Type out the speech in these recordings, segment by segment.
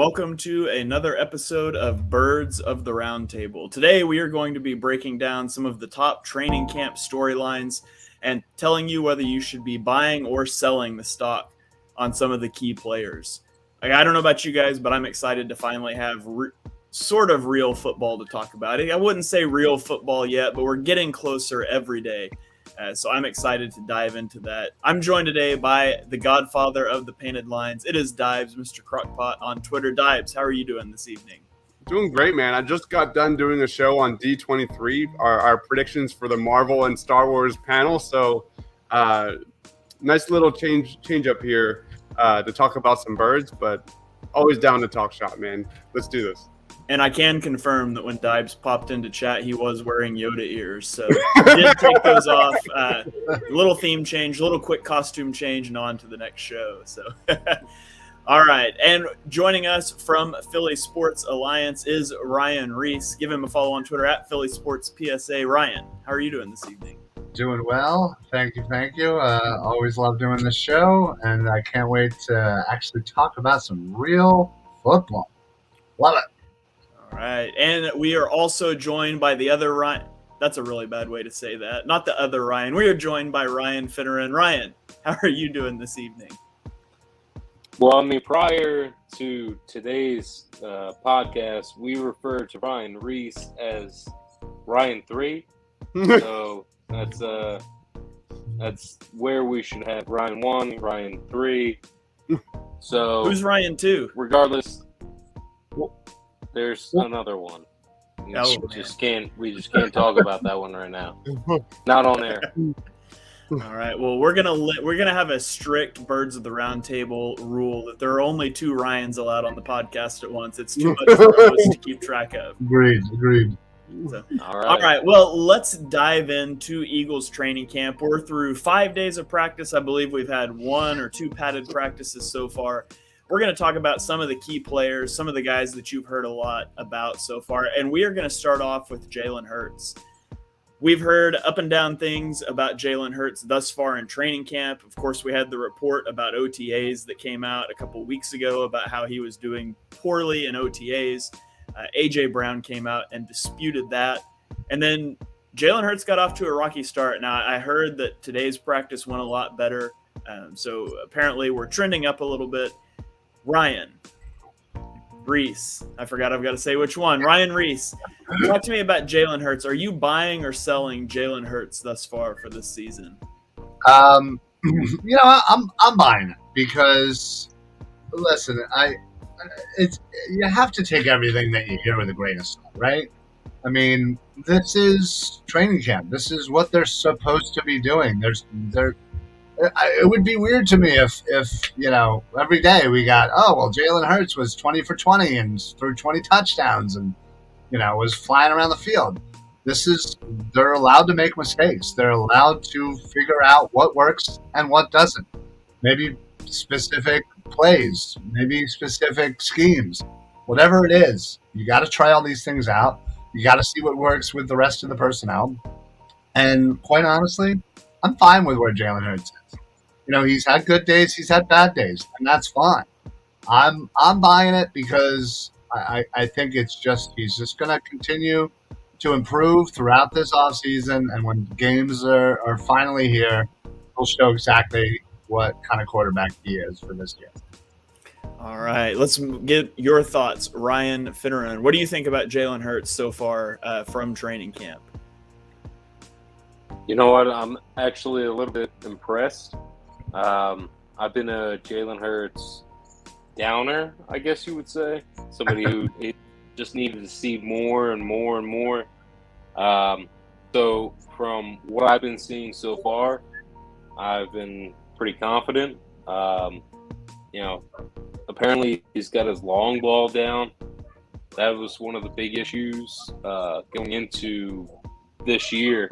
welcome to another episode of Birds of the Roundtable. Today we are going to be breaking down some of the top training camp storylines and telling you whether you should be buying or selling the stock on some of the key players. I don't know about you guys, but I'm excited to finally have sort of real football to talk about. I wouldn't say real football yet, but we're getting closer every day. So I'm excited to dive into that. I'm joined today by the godfather of the painted lines. It is Dives, Mr. Crockpot on Twitter. Dives, how are you doing this evening? Doing great, man. I just got done doing a show on D23, our predictions for the Marvel and Star Wars panel. So nice little change up here to talk about some birds, but always down to talk shop, man. Let's do this. And I can confirm that when Dibes popped into chat, he was wearing Yoda ears. So he did take those off. Little theme change, little quick costume change, and on to the next show. So, all right. And joining us from Philly Sports Alliance is Ryan Reese. Give him a follow on Twitter at Philly Sports PSA. Ryan, how are you doing this evening? Doing well. Thank you. Always love doing this show, and I can't wait to actually talk about some real football. Love it. All right. And we are also joined by the other Ryan. That's a really bad way to say that. Not the other Ryan. We are joined by Ryan Finneran. Ryan, how are you doing this evening? Well, I mean, prior to today's podcast, we referred to Ryan Reese as Ryan 3. So that's where we should have Ryan 1, Ryan 3. So who's Ryan 2? Regardless, there's another one. We just can't talk about that one right now. Not on air. All right. Well, we're gonna have a strict Birds of the Roundtable rule that there are only 2 Ryans allowed on the podcast at once. It's too much for us to keep track of. Agreed. So, all right. Well, let's dive into Eagles training camp. We're through 5 days of practice. I believe we've had 1 or 2 padded practices so far. We're going to talk about some of the key players, some of the guys that you've heard a lot about so far. And we are going to start off with Jalen Hurts. We've heard up and down things about Jalen Hurts thus far in training camp. Of course, we had the report about OTAs that came out a couple weeks ago about how he was doing poorly in OTAs. A.J. Brown came out and disputed that. And then Jalen Hurts got off to a rocky start. Now, I heard that today's practice went a lot better. So apparently we're trending up a little bit. Ryan Reese. I forgot I've got to say which one. Ryan Reese. Talk to me about Jalen Hurts. Are you buying or selling Jalen Hurts thus far for this season? I'm buying it because listen, you have to take everything that you hear with a grain of salt, right? I mean, this is training camp. This is what they're supposed to be doing. It would be weird to me if every day we got, Jalen Hurts was 20 for 20 and threw 20 touchdowns and, was flying around the field. They're allowed to make mistakes. They're allowed to figure out what works and what doesn't. Maybe specific plays, maybe specific schemes, whatever it is. You got to try all these things out. You got to see what works with the rest of the personnel. And quite honestly, I'm fine with where Jalen Hurts is. He's had good days, he's had bad days, and that's fine. I'm buying it because I think he's just going to continue to improve throughout this offseason, and when games are finally here, he'll show exactly what kind of quarterback he is for this year. All right, let's get your thoughts, Ryan Finneran. What do you think about Jalen Hurts so far from training camp? You know what? I'm actually a little bit impressed. I've been a Jalen Hurts downer, I guess you would say. Somebody who just needed to see more and more and more. So from what I've been seeing so far, I've been pretty confident. Apparently he's got his long ball down. That was one of the big issues going into this year.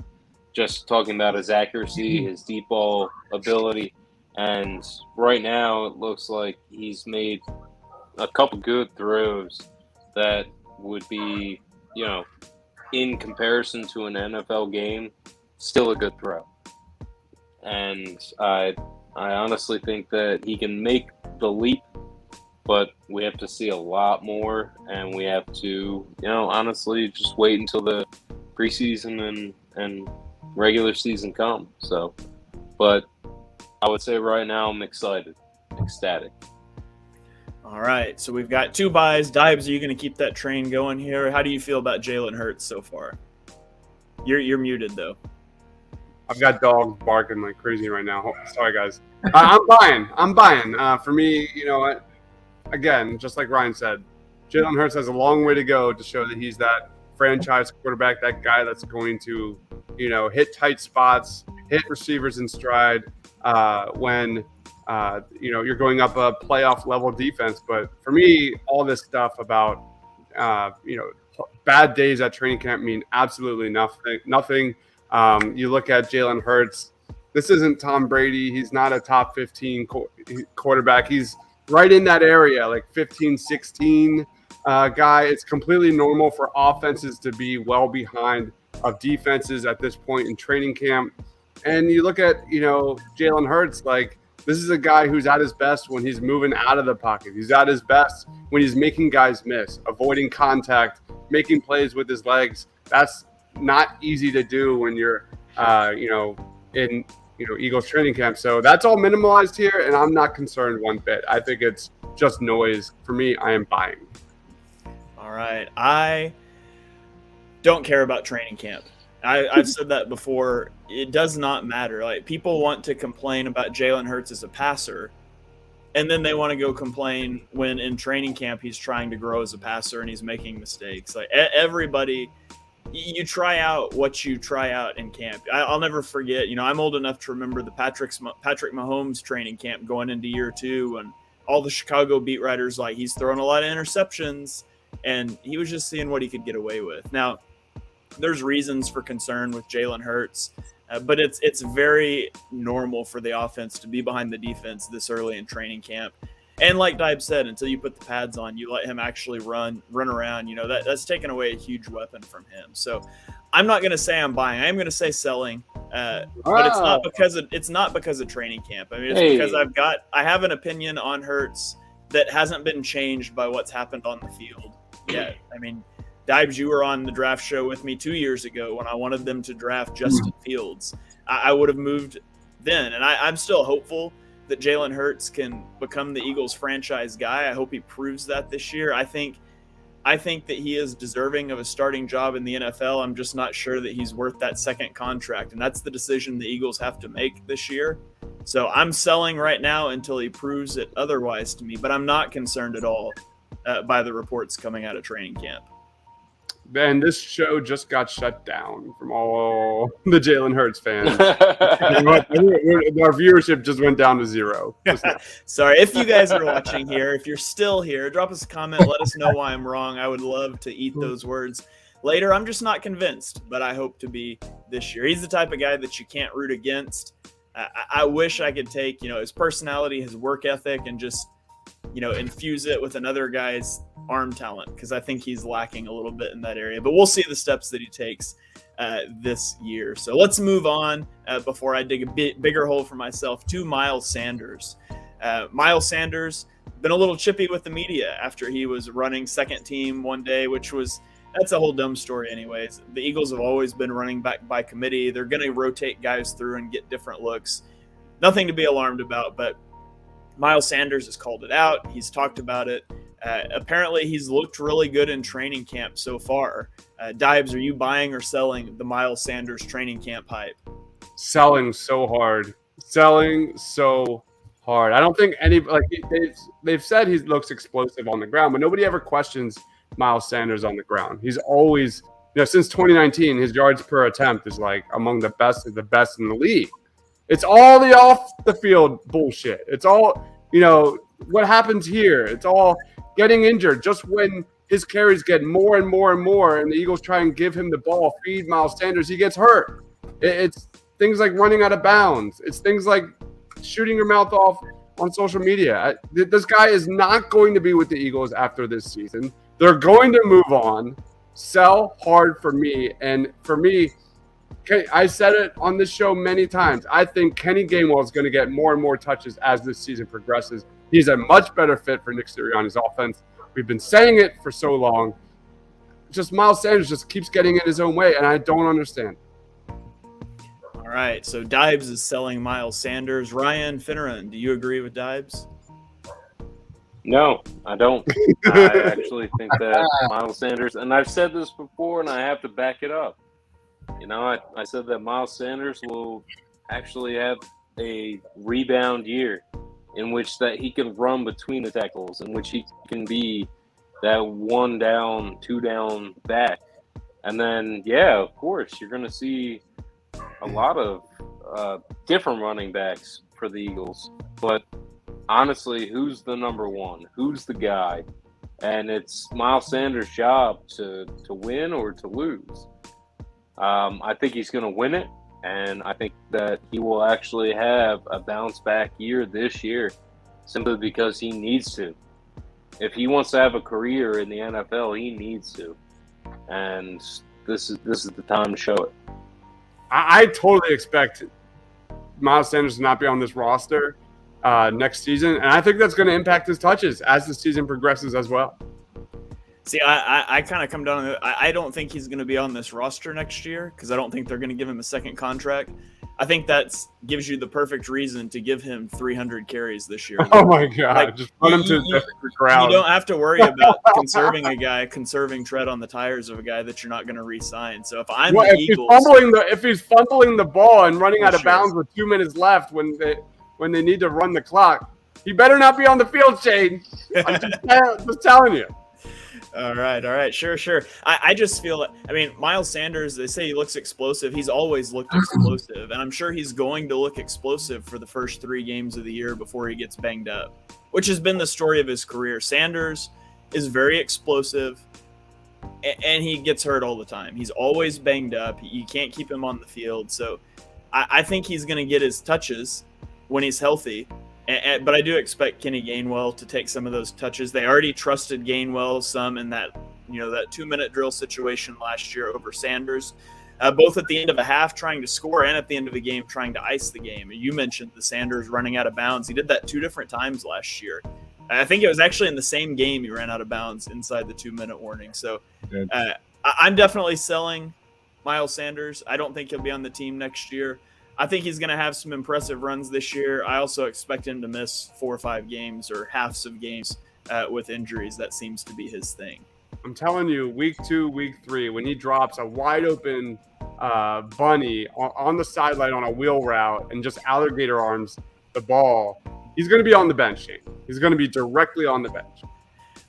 Just talking about his accuracy, his deep ball ability. And right now it looks like he's made a couple good throws that would be, in comparison to an NFL game, still a good throw. And I honestly think that he can make the leap but we have to see a lot more, and we have to, honestly, just wait until the preseason and regular season come. So, but I would say right now I'm excited, ecstatic. All right, so we've got 2 buys. Dibes, are you going to keep that train going here? How do you feel about Jalen Hurts so far? You're muted though. I've got dogs barking like crazy right now. Sorry, guys. I'm buying. For me, again, just like Ryan said, Jalen Hurts has a long way to go to show that he's that franchise quarterback, that guy that's going to, hit tight spots, hit receivers in stride when you're going up a playoff level defense. But for me, all this stuff about bad days at training camp mean absolutely nothing. You look at Jalen Hurts. This isn't Tom Brady. He's not a top 15 quarterback. He's right in that area, like 15, 16 guy. It's completely normal for offenses to be well behind of defenses at this point in training camp. And you look at, Jalen Hurts, like this is a guy who's at his best when he's moving out of the pocket. He's at his best when he's making guys miss, avoiding contact, making plays with his legs. That's not easy to do when you're, in Eagles training camp. So that's all minimalized here, and I'm not concerned one bit. I think it's just noise. For me, I am buying. All right. I don't care about training camp. I've said that before. It does not matter. Like, people want to complain about Jalen Hurts as a passer, and then they want to go complain when in training camp he's trying to grow as a passer and he's making mistakes. Like, everybody, you try out what you try out in camp. I'll never forget, I'm old enough to remember the Patrick Mahomes training camp going into year 2, and all the Chicago beat writers, like, he's throwing a lot of interceptions, and he was just seeing what he could get away with. Now, there's reasons for concern with Jalen Hurts, but it's very normal for the offense to be behind the defense this early in training camp. And like Dibe said, until you put the pads on, you let him actually run around, that's taken away a huge weapon from him. So I'm not going to say I'm buying. I'm going to say selling, but it's not because of training camp. I mean, it's because I have an opinion on Hurts that hasn't been changed by what's happened on the field yet. I mean, Dibes, you were on the draft show with me 2 years ago when I wanted them to draft Justin Fields. I would have moved then, and I'm still hopeful that Jalen Hurts can become the Eagles franchise guy. I hope he proves that this year. I think that he is deserving of a starting job in the NFL. I'm just not sure that he's worth that second contract, and that's the decision the Eagles have to make this year. So I'm selling right now until he proves it otherwise to me, but I'm not concerned at all by the reports coming out of training camp. And this show just got shut down from all the Jalen Hurts fans. Our viewership just went down to 0. Sorry, if you guys are watching here, if you're still here, drop us a comment. Let us know why I'm wrong. I would love to eat those words later. I'm just not convinced, but I hope to be this year. He's the type of guy that you can't root against. I wish I could take, his personality, his work ethic, and just, infuse it with another guy's arm talent, because I think he's lacking a little bit in that area. But we'll see the steps that he takes this year. So let's move on before I dig a bigger hole for myself to Miles Sanders. Miles Sanders been a little chippy with the media after he was running second team one day, that's a whole dumb story anyways. The Eagles have always been running back by committee. They're going to rotate guys through and get different looks. Nothing to be alarmed about, but Miles Sanders has called it out. He's talked about it. Apparently, he's looked really good in training camp so far. Dibes, are you buying or selling the Miles Sanders training camp hype? Selling so hard. I don't think they've said he looks explosive on the ground, but nobody ever questions Miles Sanders on the ground. He's always, since 2019, his yards per attempt is like among the best in the league. It's all the off the field bullshit. It's all, what happens here. It's all getting injured. Just when his carries get more and more and more, and the Eagles try and give him the ball, feed Miles Sanders, he gets hurt. It's things like running out of bounds. It's things like shooting your mouth off on social media. This guy is not going to be with the Eagles after this season. They're going to move on. Sell hard for me. And for me, I said it on this show many times. I think Kenny Gainwell is going to get more and more touches as this season progresses. He's a much better fit for Nick Sirianni's offense. We've been saying it for so long. Just Miles Sanders just keeps getting in his own way, and I don't understand. All right, so Dibes is selling Miles Sanders. Ryan Finneran, do you agree with Dibes? No, I don't. I actually think that Miles Sanders, and I've said this before, and I have to back it up. I said that Miles Sanders will actually have a rebound year in which that he can run between the tackles, in which he can be that 1 down, 2 down back. And then, yeah, of course, you're going to see a lot of different running backs for the Eagles. But honestly, who's the number one? Who's the guy? And it's Miles Sanders' job to win or to lose. I think he's going to win it, and I think that he will actually have a bounce-back year this year simply because he needs to. If he wants to have a career in the NFL, he needs to. And this is the time to show it. I totally expect Miles Sanders to not be on this roster next season, and I think that's going to impact his touches as the season progresses as well. See, I kind of come down to I don't think he's going to be on this roster next year because I don't think they're going to give him a second contract. I think that gives you the perfect reason to give him 300 carries this year. Oh, my God. Just run him to the crowd. You don't have to worry about conserving tread on the tires of a guy that you're not going to re-sign. So if I'm the Eagles... If he's fumbling the ball and running out of bounds with 2 minutes left when they need to run the clock, he better not be on the field, Shane. I'm just telling you. All right. Sure. I just feel Miles Sanders, they say he looks explosive. He's always looked explosive, and I'm sure he's going to look explosive for the first 3 games of the year before he gets banged up, which has been the story of his career. Sanders is very explosive, and he gets hurt all the time. He's always banged up. You can't keep him on the field. So I think he's going to get his touches when he's healthy. But I do expect Kenny Gainwell to take some of those touches. They already trusted Gainwell some in that 2-minute drill situation last year over Sanders, both at the end of a half trying to score and at the end of a game trying to ice the game. You mentioned the Sanders running out of bounds. He did that 2 different times last year. I think it was actually in the same game he ran out of bounds inside the 2-minute warning. So I'm definitely selling Miles Sanders. I don't think he'll be on the team next year. I think he's going to have some impressive runs this year. I also expect him to miss 4 or 5 games or halves of games with injuries. That seems to be his thing. I'm telling you, week 2, week 3, when he drops a wide open bunny on the sideline on a wheel route and just alligator arms the ball, he's going to be on the bench, Shane. He's going to be directly on the bench.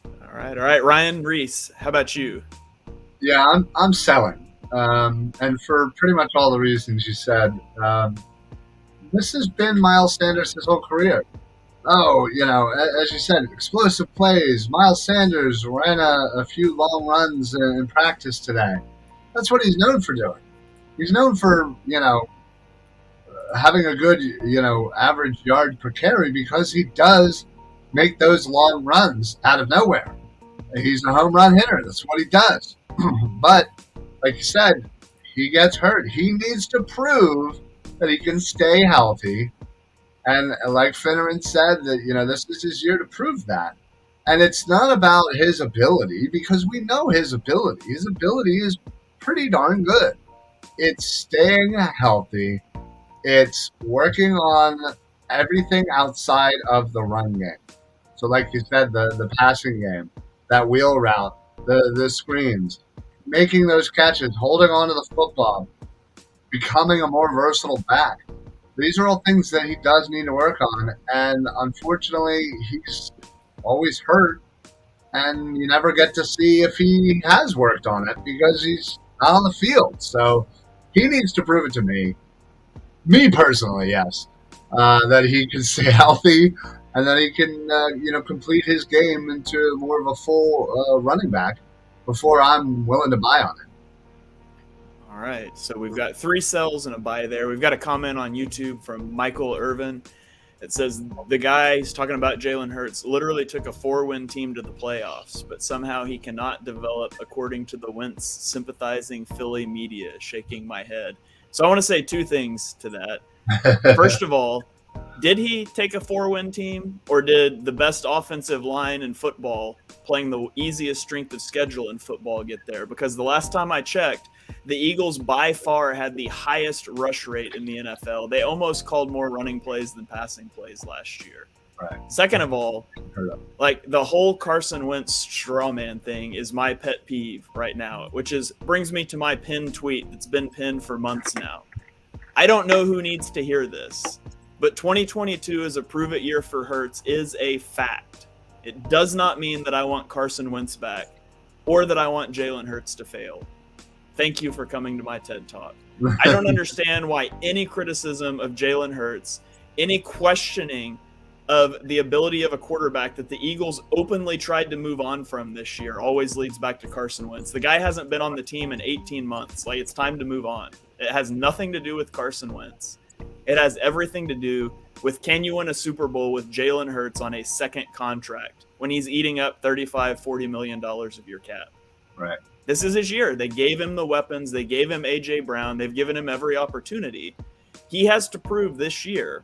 All right. Ryan Reese, how about you? Yeah, I'm selling. And for pretty much all the reasons you said, this has been Miles Sanders his whole career. As you said, explosive plays. Miles Sanders ran a few long runs in practice today. That's what he's known for doing. He's known for, having a good, average yard per carry because he does make those long runs out of nowhere. He's a home run hitter. That's what he does. But like you said, he gets hurt. He needs to prove that he can stay healthy. And like Finneran said, that this is his year to prove that. And it's not about his ability because we know his ability. His ability is pretty darn good. It's staying healthy. It's working on everything outside of the run game. So like you said, the passing game, that wheel route, the screens, making those catches, holding on to the football, becoming a more versatile back. These are all things that he does need to work on. And unfortunately, he's always hurt. And you never get to see if he has worked on it because he's not on the field. So he needs to prove it to me personally, yes, that he can stay healthy and that he can, complete his game into more of a full running back before I'm willing to buy on it. All right, so we've got 3 sells and a buy there. We've got a comment on YouTube from Michael Irvin. It says the guy he's talking about, Jalen Hurts, literally took a 4-win team to the playoffs, but somehow he cannot develop according to the Wentz sympathizing Philly media, shaking my head. So I want to say 2 things to that. First of all, Did he take a 4-win team, or did the best offensive line in football, playing the easiest strength of schedule in football, get there? Because the last time I checked, the Eagles by far had the highest rush rate in the NFL. They almost called more running plays than passing plays last year. Right. Second of all, like the whole Carson Wentz straw man thing is my pet peeve right now, which brings me to my pinned tweet that's been pinned for months now. I don't know who needs to hear this, but 2022 is a prove-it year for Hurts is a fact. It does not mean that I want Carson Wentz back or that I want Jalen Hurts to fail. Thank you for coming to my TED Talk. I don't understand why any criticism of Jalen Hurts, any questioning of the ability of a quarterback that the Eagles openly tried to move on from this year always leads back to Carson Wentz. The guy hasn't been on the team in 18 months. Like, it's time to move on. It has nothing to do with Carson Wentz. It has everything to do with, can you win a Super Bowl with Jalen Hurts on a second contract when he's eating up $35-40 million of your cap? Right. This is his year. They gave him the weapons. They gave him A.J. Brown. They've given him every opportunity. He has to prove this year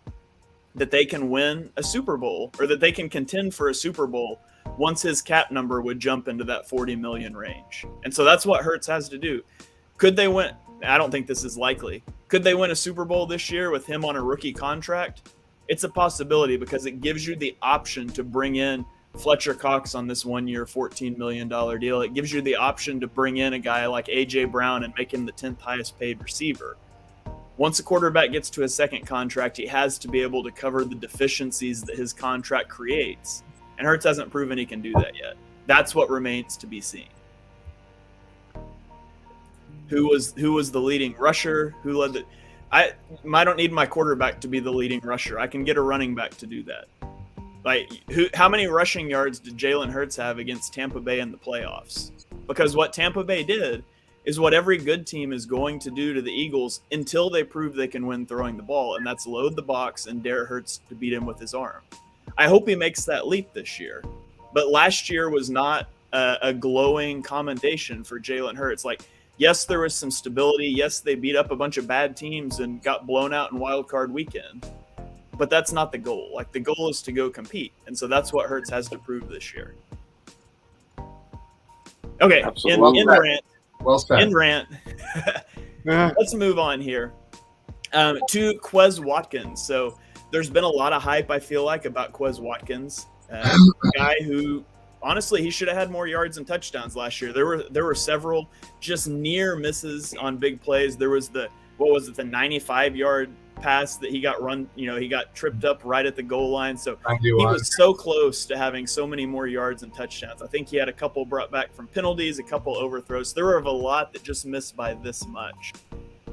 that they can win a Super Bowl, or that they can contend for a Super Bowl once his cap number would jump into that 40 million range. And so that's what Hurts has to do. Could they win? I don't think this is likely. Could they win a Super Bowl this year with him on a rookie contract? It's a possibility, because it gives you the option to bring in Fletcher Cox on this 1-year, $14 million deal. It gives you the option to bring in a guy like A.J. Brown and make him the 10th highest paid receiver. Once a quarterback gets to his second contract, he has to be able to cover the deficiencies that his contract creates. And Hurts hasn't proven he can do that yet. That's what remains to be seen. Who was the leading rusher? Who led the? I don't need my quarterback to be the leading rusher. I can get a running back to do that. Like, how many rushing yards did Jalen Hurts have against Tampa Bay in the playoffs? Because what Tampa Bay did is what every good team is going to do to the Eagles until they prove they can win throwing the ball, and that's load the box and dare Hurts to beat him with his arm. I hope he makes that leap this year. But last year was not a glowing commendation for Jalen Hurts. Like, yes, there was some stability. Yes, they beat up a bunch of bad teams and got blown out in Wild Card Weekend. But that's not the goal. Like, the goal is to go compete. And so that's what Hurts has to prove this year. Okay, in rant. Well said. In rant. Let's move on here to Quez Watkins. So there's been a lot of hype, I feel like, about Quez Watkins, a guy who, honestly, he should have had more yards and touchdowns last year. There were several just near misses on big plays. There was the 95-yard pass that he got run, he got tripped up right at the goal line. So he was so close to having so many more yards and touchdowns. I think he had a couple brought back from penalties, a couple overthrows. There were a lot that just missed by this much.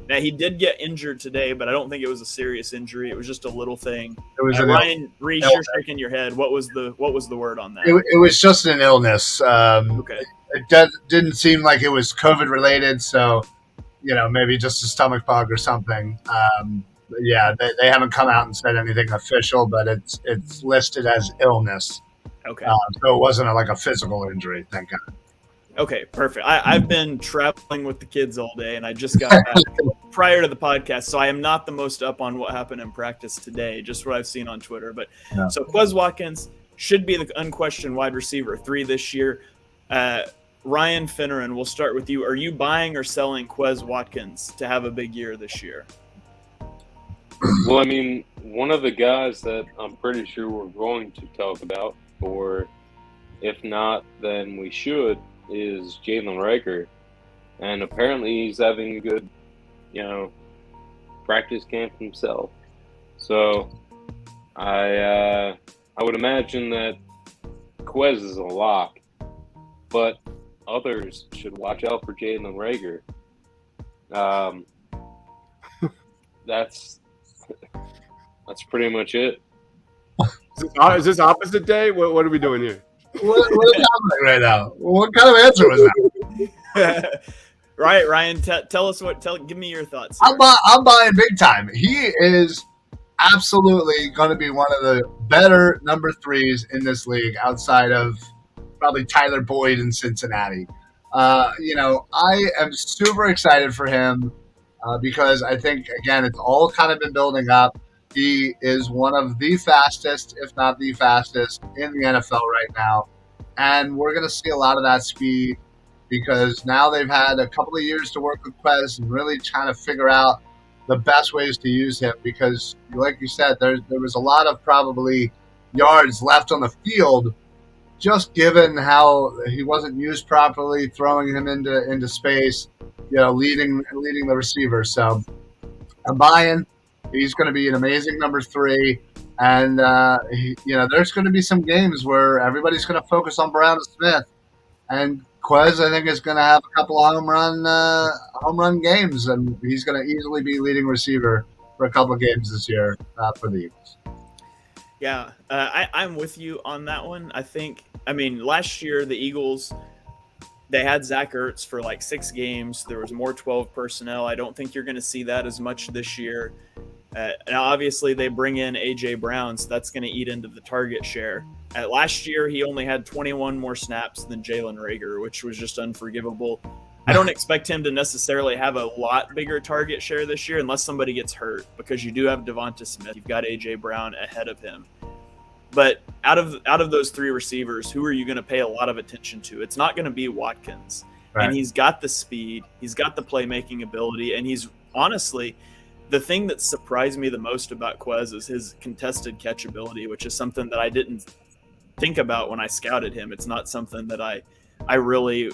Now, he did get injured today, but I don't think it was a serious injury. It was just a little thing. It was Ryan Reese, you're shaking your head. What was the word on that? It was just an illness. Okay. It didn't seem like it was COVID related, so maybe just a stomach bug or something. Yeah, they haven't come out and said anything official, but it's listed as illness. Okay. So it wasn't like a physical injury, thank God. Okay, perfect. I've been traveling with the kids all day, and I just got back prior to the podcast, so I am not the most up on what happened in practice today, just what I've seen on Twitter. But yeah. So Quez Watkins should be the unquestioned wide receiver 3 this year. Ryan Finneran, we'll start with you. Are you buying or selling Quez Watkins to have a big year this year? Well, I mean, one of the guys that I'm pretty sure we're going to talk about, or if not, then we should, is Jalen Reagor. And apparently he's having a good, practice camp himself. So I would imagine that Quez is a lock, but others should watch out for Jalen Reagor. That's pretty much it. Is this opposite day? What are we doing here? What is happening right now? What kind of answer was that? Right, Ryan. Tell us give me your thoughts. I'm buying big time. He is absolutely going to be one of the better number 3s in this league, outside of probably Tyler Boyd in Cincinnati. I am super excited for him because I think, again, it's all kind of been building up. He is one of the fastest, if not the fastest, in the NFL right now. And we're going to see a lot of that speed because now they've had a couple of years to work with Quez and really trying to figure out the best ways to use him because, like you said, there was a lot of probably yards left on the field just given how he wasn't used properly, throwing him into space, leading the receiver. So I'm buying. He's going to be an amazing number 3. And, there's going to be some games where everybody's going to focus on Brown and Smith. And Quez, I think, is going to have a couple of home run games, and he's going to easily be leading receiver for a couple of games this year for the Eagles. Yeah, I'm with you on that one. Last year the Eagles, they had Zach Ertz for like 6 games. There was more 12 personnel. I don't think you're going to see that as much this year. Now, obviously, they bring in A.J. Brown, so that's going to eat into the target share. Last year, he only had 21 more snaps than Jalen Reagor, which was just unforgivable. I don't expect him to necessarily have a lot bigger target share this year unless somebody gets hurt, because you do have Devonta Smith. You've got A.J. Brown ahead of him. But out of those 3 receivers, who are you going to pay a lot of attention to? It's not going to be Watkins. Right. And he's got the speed. He's got the playmaking ability. And he's honestly – the thing that surprised me the most about Quez is his contested catch ability, which is something that I didn't think about when I scouted him. It's not something that I really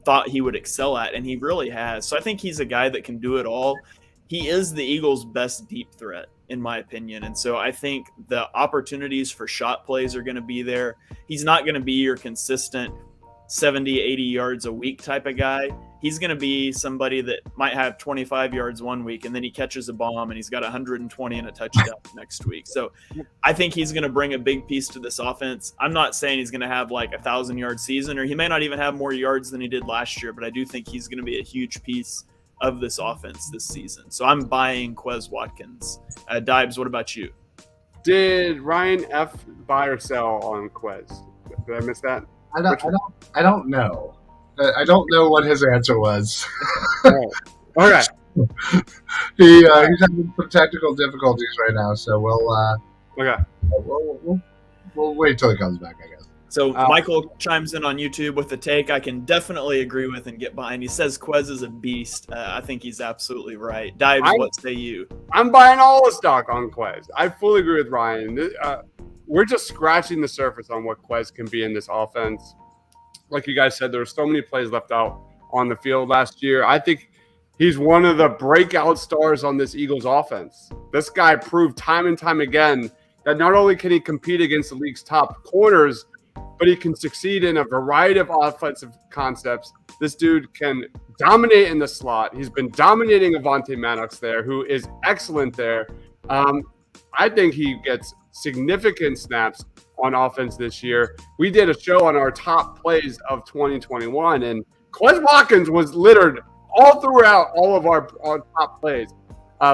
thought he would excel at, and he really has. So I think he's a guy that can do it all. He is the Eagles' best deep threat, in my opinion. And so I think the opportunities for shot plays are going to be there. He's not going to be your consistent 70, 80 yards a week type of guy. He's going to be somebody that might have 25 yards one week, and then he catches a bomb and he's got 120 and a touchdown next week. So I think he's going to bring a big piece to this offense. I'm not saying he's going to have like 1,000-yard season, or he may not even have more yards than he did last year, but I do think he's going to be a huge piece of this offense this season. So I'm buying Quez Watkins. Dibes, what about you? Did Ryan F. buy or sell on Quez? Did I miss that? I don't know. I don't know what his answer was. All right. He's having some technical difficulties right now, so we'll wait till he comes back, I guess. So Michael chimes in on YouTube with a take I can definitely agree with and get behind. He says Quez is a beast. I think he's absolutely right. Dibes, what say you? I'm buying all the stock on Quez. I fully agree with Ryan. We're just scratching the surface on what Quez can be in this offense. Like you guys said, there were so many plays left out on the field last year. I think he's one of the breakout stars on this Eagles offense. This guy proved time and time again that not only can he compete against the league's top corners, but he can succeed in a variety of offensive concepts. This dude can dominate in the slot. He's been dominating Avonte Maddox there, who is excellent there. I think he gets significant snaps on offense this year. We did a show on our top plays of 2021, and Quez Watkins was littered all throughout all of our top plays.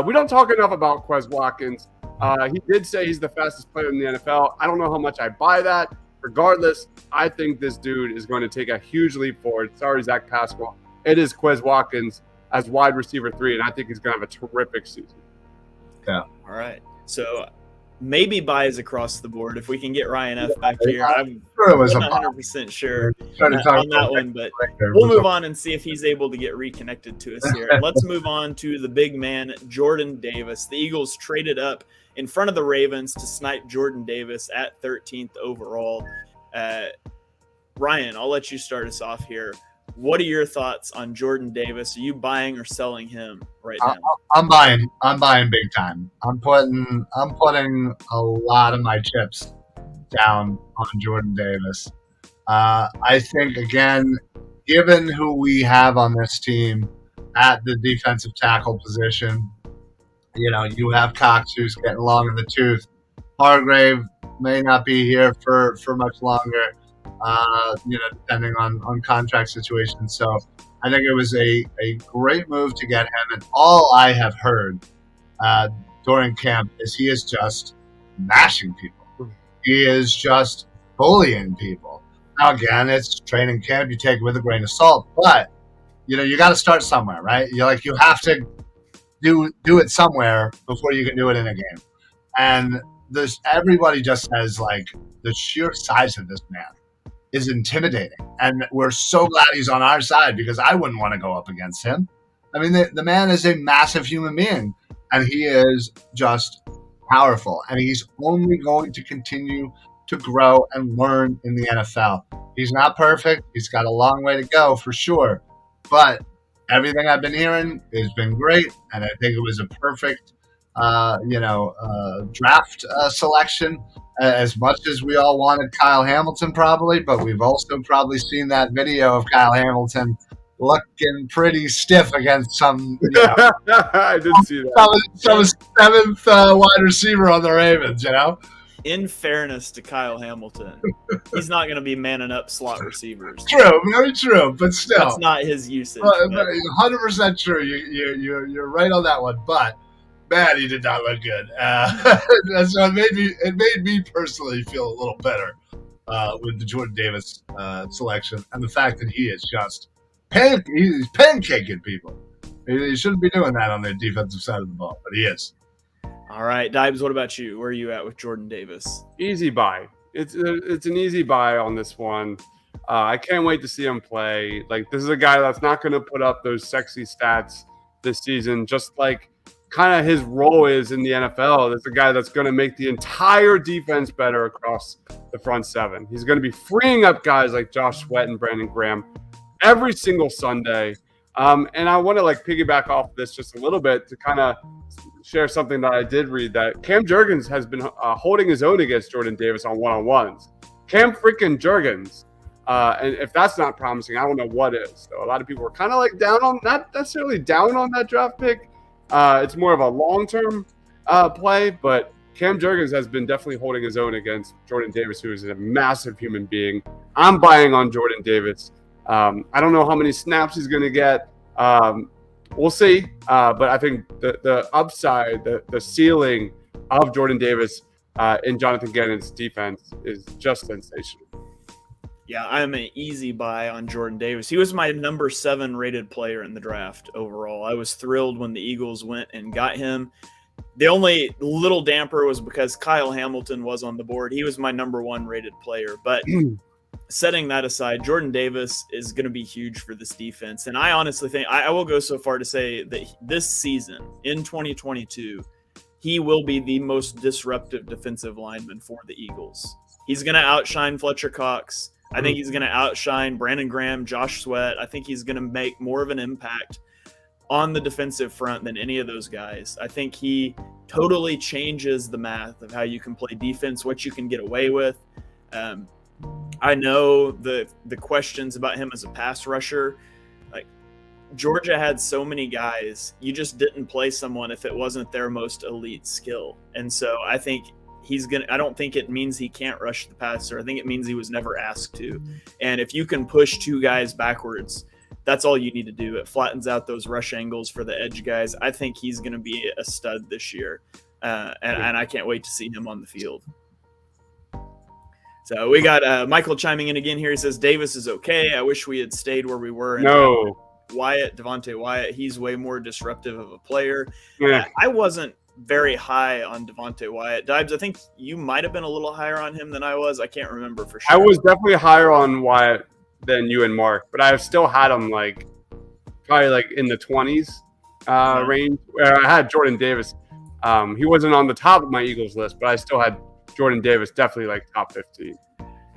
We don't talk enough about Quez Watkins. He did say he's the fastest player in the NFL. I don't know how much I buy that. Regardless, I think this dude is going to take a huge leap forward. Sorry, Zach Pascal. It is Quez Watkins as wide receiver 3, and I think he's going to have a terrific season. Yeah. All right. So maybe buys across the board if we can get Ryan F. back here. I'm not 100% sure on that one, but we'll move on and see if he's able to get reconnected to us here. Let's move on to the big man, Jordan Davis. The Eagles traded up in front of the Ravens to snipe Jordan Davis at 13th overall. Ryan, I'll let you start us off here. What are your thoughts on Jordan Davis? Are you buying or selling him right now? I'm buying big time. I'm putting a lot of my chips down on Jordan Davis. I think, again, given who we have on this team at the defensive tackle position, you have Cox, who's getting long in the tooth. Hargrave may not be here for much longer. Depending on contract situations. So I think it was a great move to get him. And all I have heard during camp is he is just mashing people. He is just bullying people. Now, again, it's training camp. You take it with a grain of salt. But, you got to start somewhere, right? You have to do it somewhere before you can do it in a game. And everybody just says, like, the sheer size of this man is intimidating. And we're so glad he's on our side, because I wouldn't want to go up against him. I mean, the man is a massive human being, and he is just powerful. And he's only going to continue to grow and learn in the NFL. He's not perfect. He's got a long way to go for sure. But everything I've been hearing has been great. And I think it was a perfect, draft selection. As much as we all wanted Kyle Hamilton probably, but we've also probably seen that video of Kyle Hamilton looking pretty stiff against some, I did see that. Some seventh wide receiver on the Ravens, In fairness to Kyle Hamilton, he's not going to be manning up slot receivers. True, very true, but still. That's not his usage. 100% true. You're right on that one, but man, he did not look good. So it made me personally feel a little better with the Jordan Davis selection, and the fact that he is just he's pancaking people. He shouldn't be doing that on the defensive side of the ball, but he is. All right, Dibes, what about you? Where are you at with Jordan Davis? Easy buy. It's an easy buy on this one. I can't wait to see him play. Like, this is a guy that's not going to put up those sexy stats this season, just like kind of his role is in the NFL. That's a guy that's going to make the entire defense better across the front seven. He's going to be freeing up guys like Josh Sweat and Brandon Graham every single Sunday. And I want to piggyback off this just a little bit to kind of share something that I did read, that Cam Jurgens has been holding his own against Jordan Davis on one-on-ones. Cam freaking Jurgens. And if that's not promising, I don't know what is. So a lot of people were kind of not necessarily down on that draft pick. It's more of a long-term play, but Cam Jurgens has been definitely holding his own against Jordan Davis, who is a massive human being. I'm buying on Jordan Davis. I don't know how many snaps he's going to get. We'll see. But I think the upside, the ceiling of Jordan Davis in Jonathan Gannon's defense is just sensational. Yeah, I'm an easy buy on Jordan Davis. He was my number 7 rated player in the draft overall. I was thrilled when the Eagles went and got him. The only little damper was because Kyle Hamilton was on the board. He was my number 1 rated player. But setting that aside, Jordan Davis is going to be huge for this defense. And I honestly think I will go so far to say that this season, in 2022, he will be the most disruptive defensive lineman for the Eagles. He's going to outshine Fletcher Cox. I think he's going to outshine Brandon Graham, Josh Sweat. I think he's going to make more of an impact on the defensive front than any of those guys. I think he totally changes the math of how you can play defense, what you can get away with. I know the questions about him as a pass rusher. Like, Georgia had so many guys, you just didn't play someone if it wasn't their most elite skill. And so I think I don't think it means he can't rush the passer. I think it means he was never asked to. And if you can push 2 guys backwards, that's all you need to do. It flattens out those rush angles for the edge guys. I think he's going to be a stud this year. And I can't wait to see him on the field. So we got Michael chiming in again here. He says, Davis is okay. I wish we had stayed where we were. No. Devontae Wyatt, he's way more disruptive of a player. Yeah. I wasn't very high on Devontae Wyatt. Dibes, I think you might have been a little higher on him than I was. I can't remember for sure. I was definitely higher on Wyatt than you and Mark, but I've still had him probably in the 20s range. Where I had Jordan Davis. He wasn't on the top of my Eagles list, but I still had Jordan Davis definitely top 15.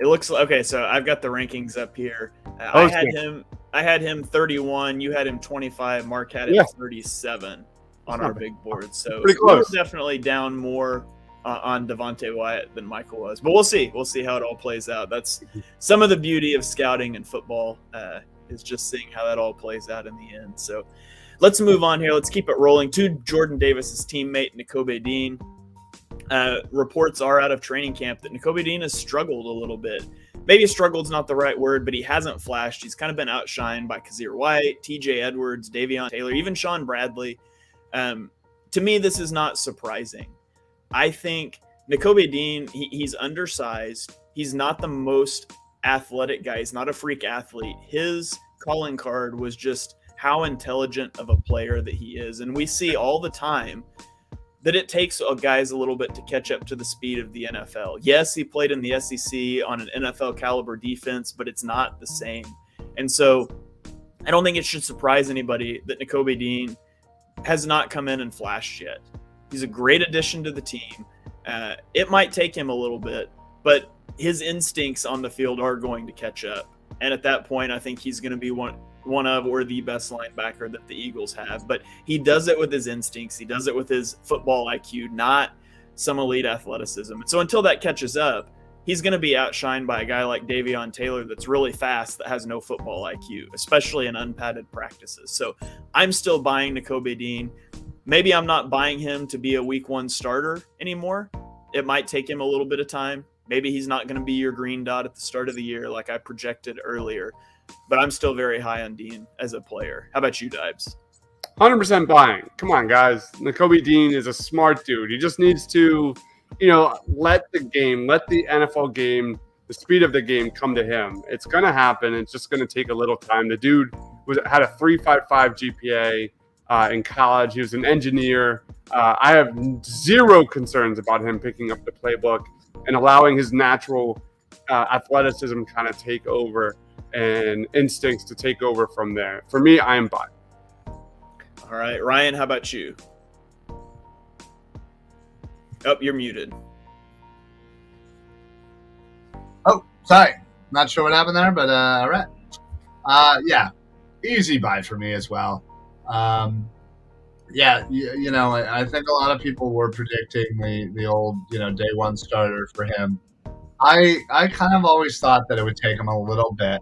It looks okay. So I've got the rankings up here. I had him 31. You had him 25. Mark had him 37 on our big board. So we were definitely down more on Devontae Wyatt than Michael was. But we'll see. We'll see how it all plays out. That's some of the beauty of scouting and football is just seeing how that all plays out in the end. So let's move on here. Let's keep it rolling. To Jordan Davis's teammate, Nakobe Dean. Reports are out of training camp that Nakobe Dean has struggled a little bit. Maybe struggled is not the right word, but he hasn't flashed. He's kind of been outshined by Kazir White, TJ Edwards, Davion Taylor, even Sean Bradley. To me, this is not surprising. I think Nakobe Dean, he's undersized. He's not the most athletic guy. He's not a freak athlete. His calling card was just how intelligent of a player that he is. And we see all the time that it takes guys a little bit to catch up to the speed of the NFL. Yes, he played in the SEC on an NFL caliber defense, but it's not the same. And so I don't think it should surprise anybody that Nakobe Dean has not come in and flashed yet. He's a great addition to the team. It might take him a little bit, but his instincts on the field are going to catch up. And at that point, I think he's going to be one of or the best linebacker that the Eagles have. But he does it with his instincts. He does it with his football IQ, not some elite athleticism. And so until that catches up, he's going to be outshined by a guy like Davion Taylor that's really fast, that has no football IQ, especially in unpadded practices. So I'm still buying Nakobe Dean. Maybe I'm not buying him to be a week 1 starter anymore. It might take him a little bit of time. Maybe he's not going to be your green dot at the start of the year like I projected earlier. But I'm still very high on Dean as a player. How about you, Dibes? 100% buying. Come on, guys. Nakobe Dean is a smart dude. He just needs to, let the NFL game, the speed of the game come to him. It's going to happen. It's just going to take a little time. The dude had a 3.55 GPA in college. He was an engineer. I have zero concerns about him picking up the playbook and allowing his natural athleticism kind of take over and instincts to take over from there. For me, I am buying. All right, Ryan, how about you? Oh, you're muted. Oh, sorry. Not sure what happened there, but all right. Yeah, easy buy for me as well. Yeah, I think a lot of people were predicting the old, day 1 starter for him. I kind of always thought that it would take him a little bit.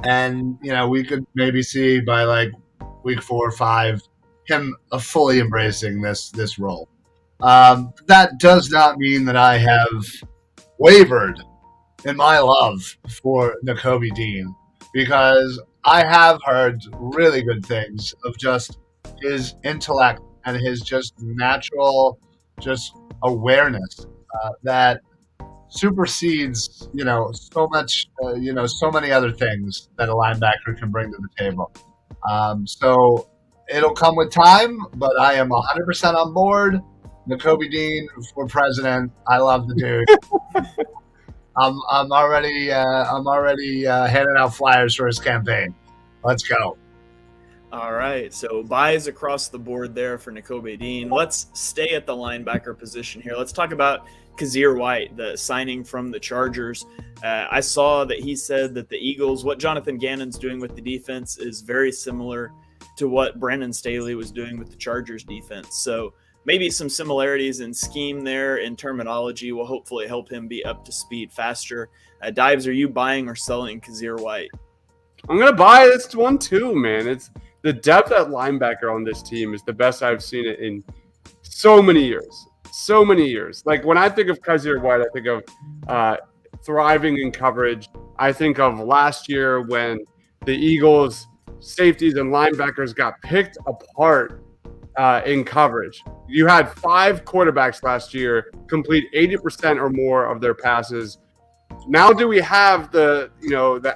And, we could maybe see by like week 4 or 5 him fully embracing this role. That does not mean that I have wavered in my love for Nakobe Dean, because I have heard really good things of just his intellect and his just natural awareness that supersedes, so much, so many other things that a linebacker can bring to the table. So it'll come with time, but I am 100% on board. Nakobe Dean for president. I love the dude. I'm already handing out flyers for his campaign. Let's go. All right, so buys across the board there for Nakobe Dean. Let's stay at the linebacker position here. Let's talk about Kazir White, the signing from the Chargers. I saw that he said that the Eagles, what Jonathan Gannon's doing with the defense is very similar to what Brandon Staley was doing with the Chargers defense. So maybe some similarities in scheme there, in terminology, will hopefully help him be up to speed faster. Dives, are you buying or selling Kazir White? I'm going to buy this one too, man. It's the depth at linebacker on this team is the best I've seen it in so many years. So many years. Like when I think of Kazir White, I think of thriving in coverage. I think of last year when the Eagles safeties and linebackers got picked apart in coverage. You had 5 quarterbacks last year complete 80% or more of their passes. Now do we have the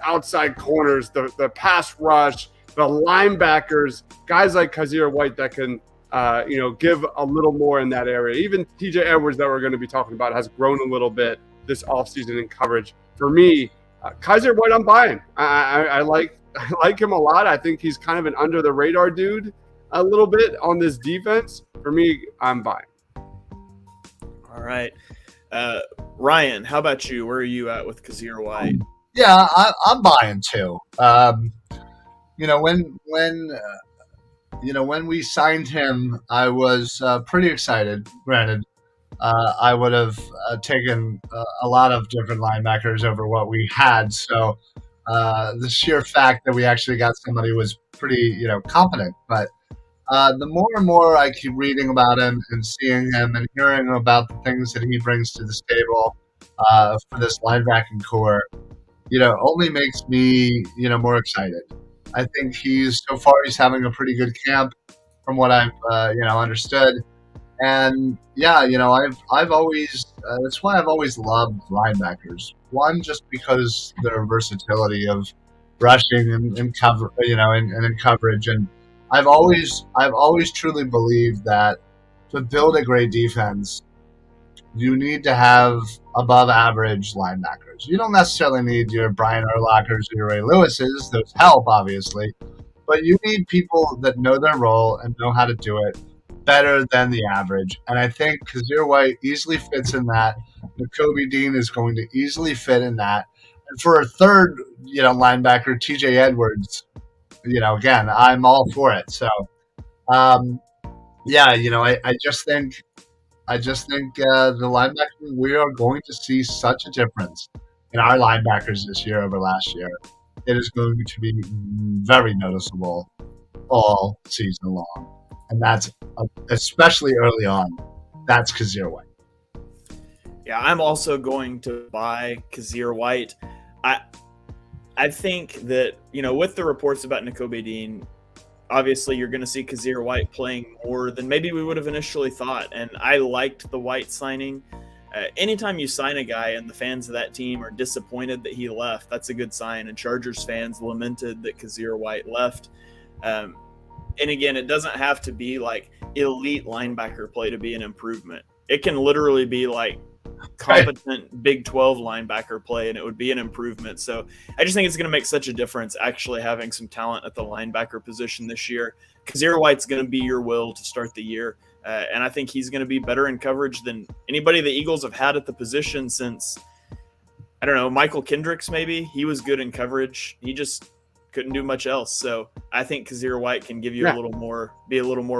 outside corners, the pass rush, the linebackers, guys like Kazir White that can give a little more in that area. Even TJ Edwards that we're going to be talking about has grown a little bit this offseason in coverage. For me, Kazir White, I'm buying. I like him a lot. I think he's kind of an under the radar dude a little bit on this defense. For me, I'm buying. All right. Ryan, how about you? Where are you at with Kazir White? Yeah, I'm buying too. When we signed him, I was pretty excited. Granted, I would have taken a lot of different linebackers over what we had. So the sheer fact that we actually got somebody was pretty, competent. But the more and more I keep reading about him and seeing him and hearing about the things that he brings to the table for this linebacking core, only makes me, more excited. I think he's having a pretty good camp from what I've, understood. And yeah, I've always, that's why I've always loved linebackers. One, just because their versatility of rushing and cover, and in coverage, and I've always truly believed that to build a great defense, you need to have above average linebackers. You don't necessarily need your Brian Urlachers or your Ray Lewises. Those help, obviously. But you need people that know their role and know how to do it better than the average. And I think Kazir White easily fits in that. Nakobe Dean is going to easily fit in that. And for a third, linebacker, TJ Edwards, again, I'm all for it. So, I just think the linebackers, we are going to see such a difference in our linebackers this year over last year. It is going to be very noticeable all season long. And that's, especially early on, that's Kazir White. Yeah, I'm also going to buy Kazir White. I think that, with the reports about Nakobe Dean, obviously you're going to see Kazir White playing more than maybe we would have initially thought. And I liked the White signing. Anytime you sign a guy and the fans of that team are disappointed that he left, that's a good sign. And Chargers fans lamented that Kazir White left. And again, it doesn't have to be like elite linebacker play to be an improvement. It can literally be like competent Big 12 linebacker play, and it would be an improvement. So I just think it's going to make such a difference actually having some talent at the linebacker position this year. Kazir White's going to be your will to start the year, and I think he's going to be better in coverage than anybody the Eagles have had at the position since, I don't know, Michael Kendricks maybe. He was good in coverage. He just couldn't do much else. So I think Kazir White can give you a little more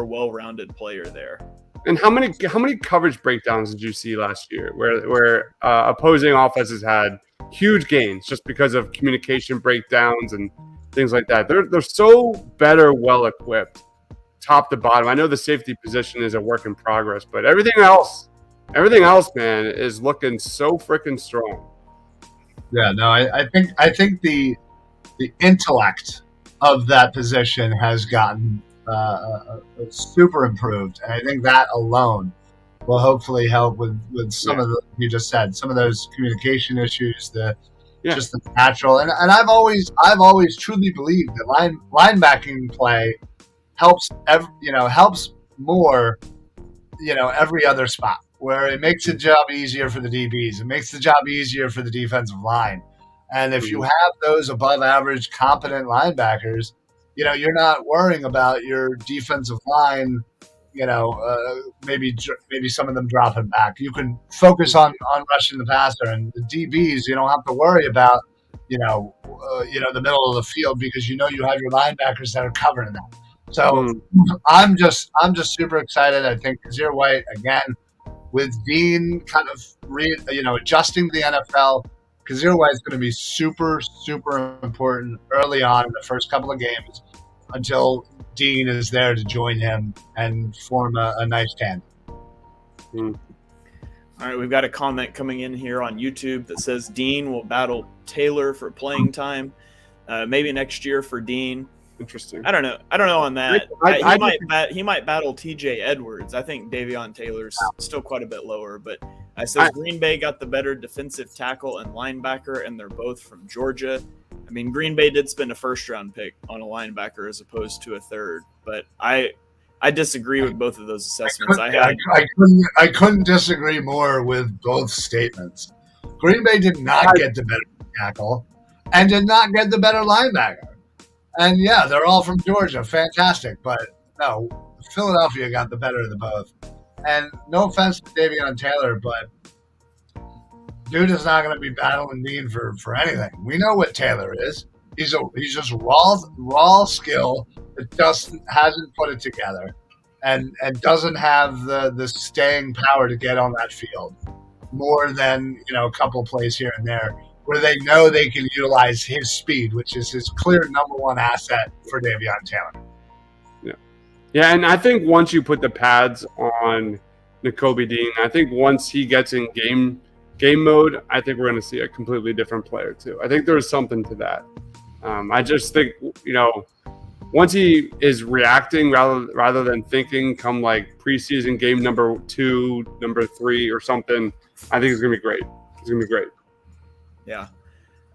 well-rounded player there. And how many coverage breakdowns did you see last year where opposing offenses had huge gains just because of communication breakdowns and things like that? They're so better, well equipped, top to bottom. I know the safety position is a work in progress, but everything else, man, is looking so freaking strong. Yeah, no, I think the intellect of that position has gotten super improved, and I think that alone will hopefully help with some of the, you just said, some of those communication issues, just the natural. And I've always truly believed that linebacking play helps more, every other spot, where it makes the job easier for the DBs, it makes the job easier for the defensive line, and if you have those above average competent linebackers, you're not worrying about your defensive line, maybe some of them dropping back. You can focus on rushing the passer, and the DBs, you don't have to worry about, the middle of the field, because you have your linebackers that are covering that. So I'm just super excited. I think Kazir White, again, with Dean kind of adjusting to the NFL, Kazir White is going to be super, super important early on in the first couple of games until Dean is there to join him and form a nice tandem. All right, we've got a comment coming in here on YouTube that says Dean will battle Taylor for playing time. Maybe next year for Dean. Interesting. I don't know on that. He might battle TJ Edwards. I think Davion Taylor's still quite a bit lower, but I said Green Bay got the better defensive tackle and linebacker, and they're both from Georgia. I mean, Green Bay did spend a first-round pick on a linebacker as opposed to a third, but I disagree with both of those assessments. I couldn't disagree more with both statements. Green Bay did not get the better tackle and did not get the better linebacker. And yeah, they're all from Georgia. Fantastic. But no, Philadelphia got the better of the both. And no offense to Davion Taylor, but dude is not going to be battling Dean for anything. We know what Taylor is. He's just raw skill that hasn't put it together and doesn't have the staying power to get on that field more than, a couple plays here and there, where they know they can utilize his speed, which is his clear number one asset for Davion Taylor. Yeah, and I think once you put the pads on Nakobe Dean, I think once he gets in game mode, I think we're going to see a completely different player too. I think there's something to that. I just think, once he is reacting rather than thinking come like preseason game number 2, number 3 or something, I think it's going to be great. It's going to be great. Yeah,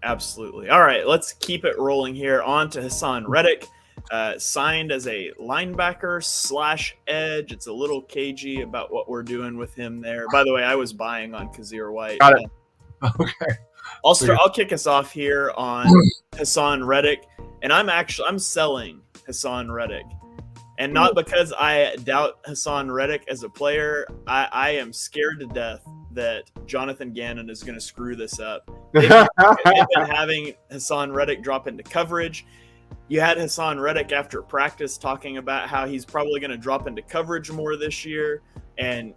absolutely. All right, let's keep it rolling here. On to Hassan Reddick. signed as a linebacker / edge. It's a little cagey about what we're doing with him there. By the way, I was buying on Kazir White. Got it. Okay. I'll kick us off here on Hassan Reddick, and I'm selling Hassan Reddick. And not because I doubt Hassan Reddick as a player. I am scared to death that Jonathan Gannon is going to screw this up. They've been having Hassan Reddick drop into coverage. You had Hassan Reddick after practice talking about how he's probably going to drop into coverage more this year. And,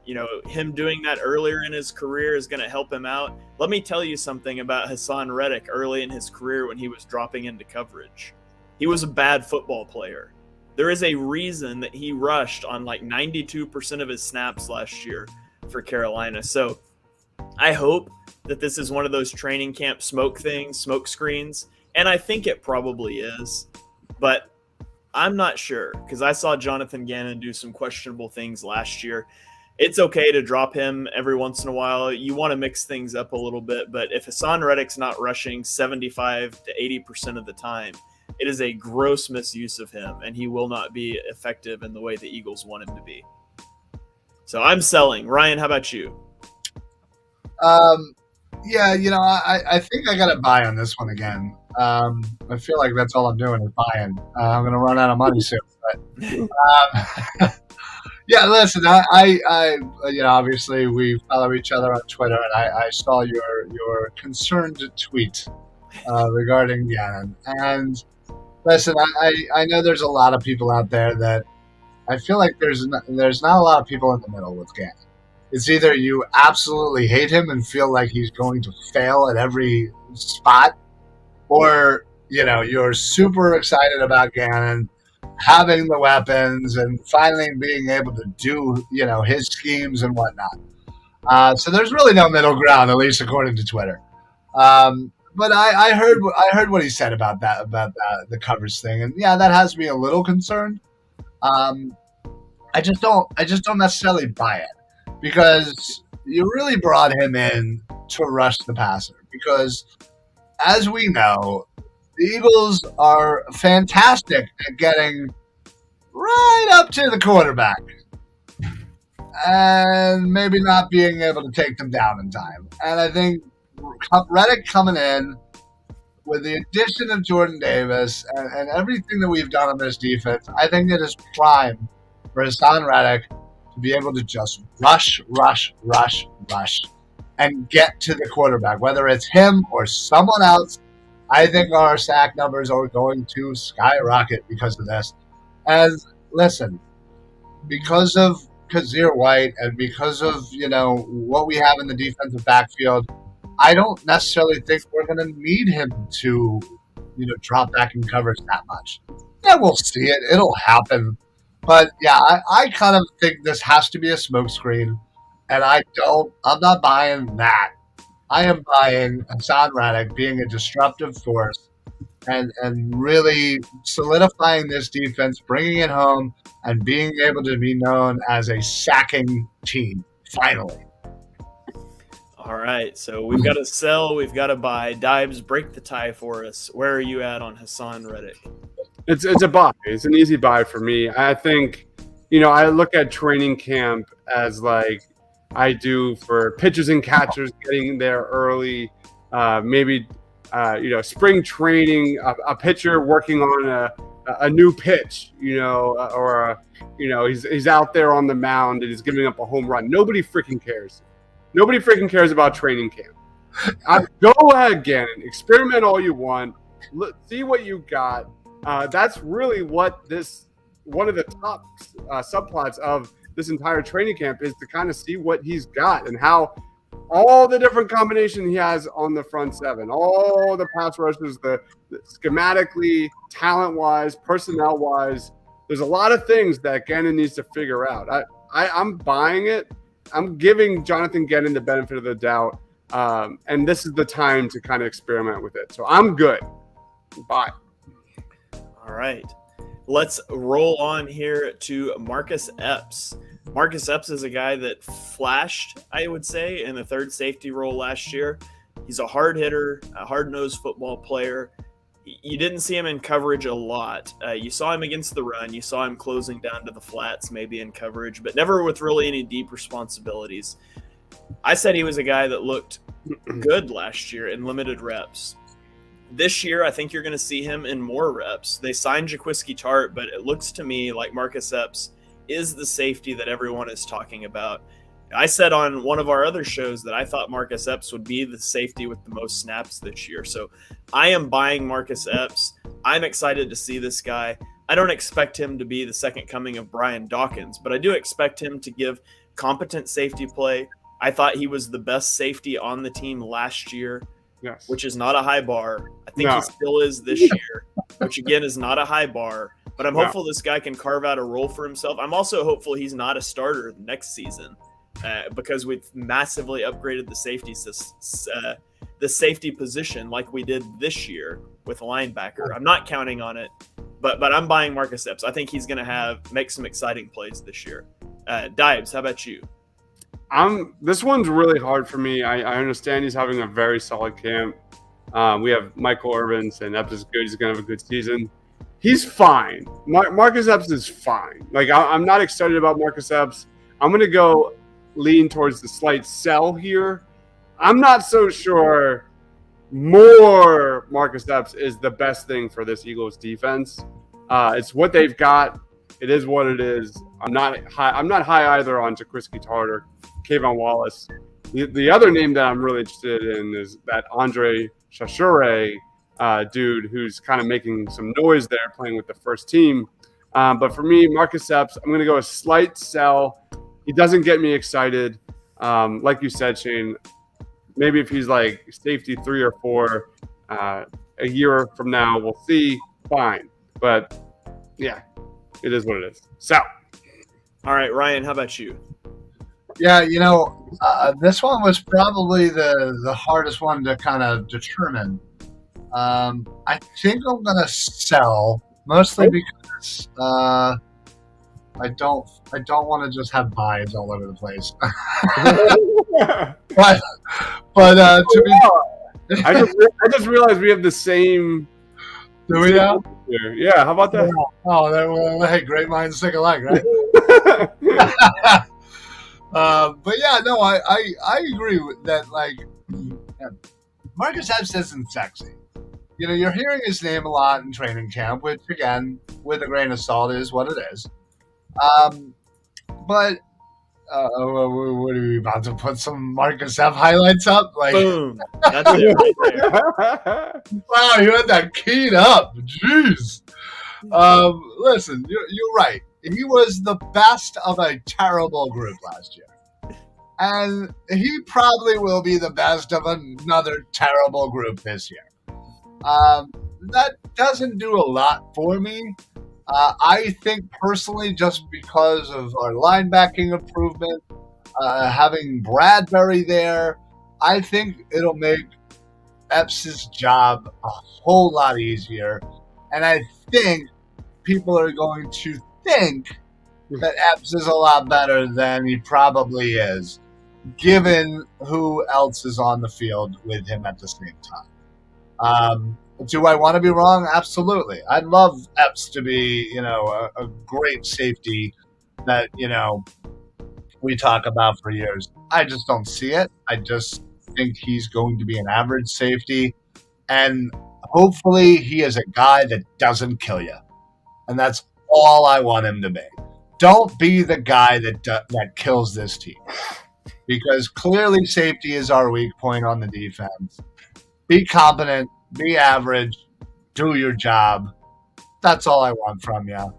him doing that earlier in his career is going to help him out. Let me tell you something about Hassan Reddick early in his career when he was dropping into coverage. He was a bad football player. There is a reason that he rushed on like 92% of his snaps last year for Carolina. So I hope that this is one of those training camp smoke screens. And I think it probably is. But I'm not sure because I saw Jonathan Gannon do some questionable things last year. It's okay to drop him every once in a while. You want to mix things up a little bit. But if Hassan Reddick's not rushing 75 to 80% of the time, it is a gross misuse of him, and he will not be effective in the way the Eagles want him to be. So I'm selling. Ryan, how about you? Yeah, I think I got to buy on this one again. I feel like that's all I'm doing is buying. I'm going to run out of money soon. But, yeah, listen, I obviously we follow each other on Twitter, and I saw your concerned tweet regarding Gannon. And listen, I know there's a lot of people out there that I feel like there's not a lot of people in the middle with Gannon. It's either you absolutely hate him and feel like he's going to fail at every spot, or you're super excited about Gannon having the weapons and finally being able to do his schemes and whatnot. So there's really no middle ground, at least according to Twitter. But I heard what he said about the coverage thing, and yeah, that has me a little concerned. I just don't necessarily buy it because you really brought him in to rush the passer. Because as we know, the Eagles are fantastic at getting right up to the quarterback and maybe not being able to take them down in time. And I think Reddick coming in with the addition of Jordan Davis and everything that we've done on this defense, I think it is prime for Hassan Reddick to be able to just rush, and get to the quarterback, whether it's him or someone else. I think our sack numbers are going to skyrocket because of this. And listen, because of Kazir White and because of what we have in the defensive backfield, I don't necessarily think we're going to need him to drop back in coverage that much. Yeah, we'll see it. It'll happen. But yeah, I kind of think this has to be a smokescreen, and I'm not buying that. I am buying Hassan Reddick being a disruptive force and really solidifying this defense, bringing it home, and being able to be known as a sacking team, finally. All right, so we've got to sell, we've got to buy. Dibes, break the tie for us. Where are you at on Hassan Reddick? It's a buy. It's an easy buy for me. I think, I look at training camp as like I do for pitchers and catchers getting there early. Maybe, spring training, a pitcher working on a new pitch, or he's out there on the mound and he's giving up a home run. Nobody freaking cares. Nobody freaking cares about training camp. Go ahead, Gannon. Experiment all you want. See what you got. That's really what one of the top subplots of this entire training camp is, to kind of see what he's got and how all the different combinations he has on the front seven, all the pass rushes, the schematically, talent-wise, personnel-wise. There's a lot of things that Gannon needs to figure out. I'm buying it. I'm giving Jonathan Gannon the benefit of the doubt, and this is the time to kind of experiment with it. So I'm good. Bye. All right. Let's roll on here to Marcus Epps. Marcus Epps is a guy that flashed, I would say, in the third safety role last year. He's a hard hitter, a hard-nosed football player. You didn't see him in coverage a lot. You saw him against the run. You saw him closing down to the flats, maybe in coverage, but never with really any deep responsibilities. I said he was a guy that looked good last year in limited reps. This year, I think you're going to see him in more reps. They signed Jaquiski Tart, but it looks to me like Marcus Epps is the safety that everyone is talking about. I said on one of our other shows that I thought Marcus Epps would be the safety with the most snaps this year. So I am buying Marcus Epps. I'm excited to see this guy. I don't expect him to be the second coming of Brian Dawkins, but I do expect him to give competent safety play. I thought he was the best safety on the team last year, Yes. which is not a high bar. I think he still is this year, which again is not a high bar. But I'm hopeful this guy can carve out a role for himself. I'm also hopeful he's not a starter next season. Because we've massively upgraded the safety position like we did this year with linebacker. I'm not counting on it, but I'm buying Marcus Epps. I think he's going to make some exciting plays this year. Dibes, how about you? This one's really hard for me. I understand he's having a very solid camp. We have Michael Irvin, and Epps is good. He's going to have a good season. He's fine. Marcus Epps is fine. Like, I'm not excited about Marcus Epps. I'm going to go lean towards the slight sell here. I'm not so sure more Marcus Epps is the best thing for this Eagles defense. It's what they've got. It is what it is. I'm not high either on Jaquiski Tart or Kayvon Wallace. The other name that I'm really interested in is that Andre Chachere dude who's kind of making some noise there playing with the first team. But for me, Marcus Epps, I'm going to go a slight sell. He doesn't get me excited. Like you said, Shane, maybe if he's like safety 3 or 4 a year from now, we'll see. Fine. But, yeah, it is what it is. So. All right, Ryan, how about you? Yeah, this one was probably the hardest one to kind of determine. I think I'm going to sell, mostly because I don't want to just have buys all over the place. but to be, I just realized we have the same. Do we now? Yeah. How about that? Well, hey, great minds think alike, right? But yeah, no, I agree with that. Like, Marcus Epps isn't sexy. You're hearing his name a lot in training camp, which again, with a grain of salt, is what it is. But what are we about to put some Marcus Epps highlights up? Like, boom, that's it right there. Wow, you had that keyed up. Jeez. Listen, you're right. He was the best of a terrible group last year. And he probably will be the best of another terrible group this year. That doesn't do a lot for me. I think personally, just because of our linebacking improvement, having Bradbury there, I think it'll make Epps' job a whole lot easier. And I think people are going to think that Epps is a lot better than he probably is, given who else is on the field with him at the same time. Do I want to be wrong? Absolutely. I'd love Epps to be, a great safety that, we talk about for years. I just don't see it. I just think he's going to be an average safety. And hopefully he is a guy that doesn't kill you. And that's all I want him to be. Don't be the guy that kills this team. Because clearly safety is our weak point on the defense. Be competent. Be average, do your job. That's all I want from you.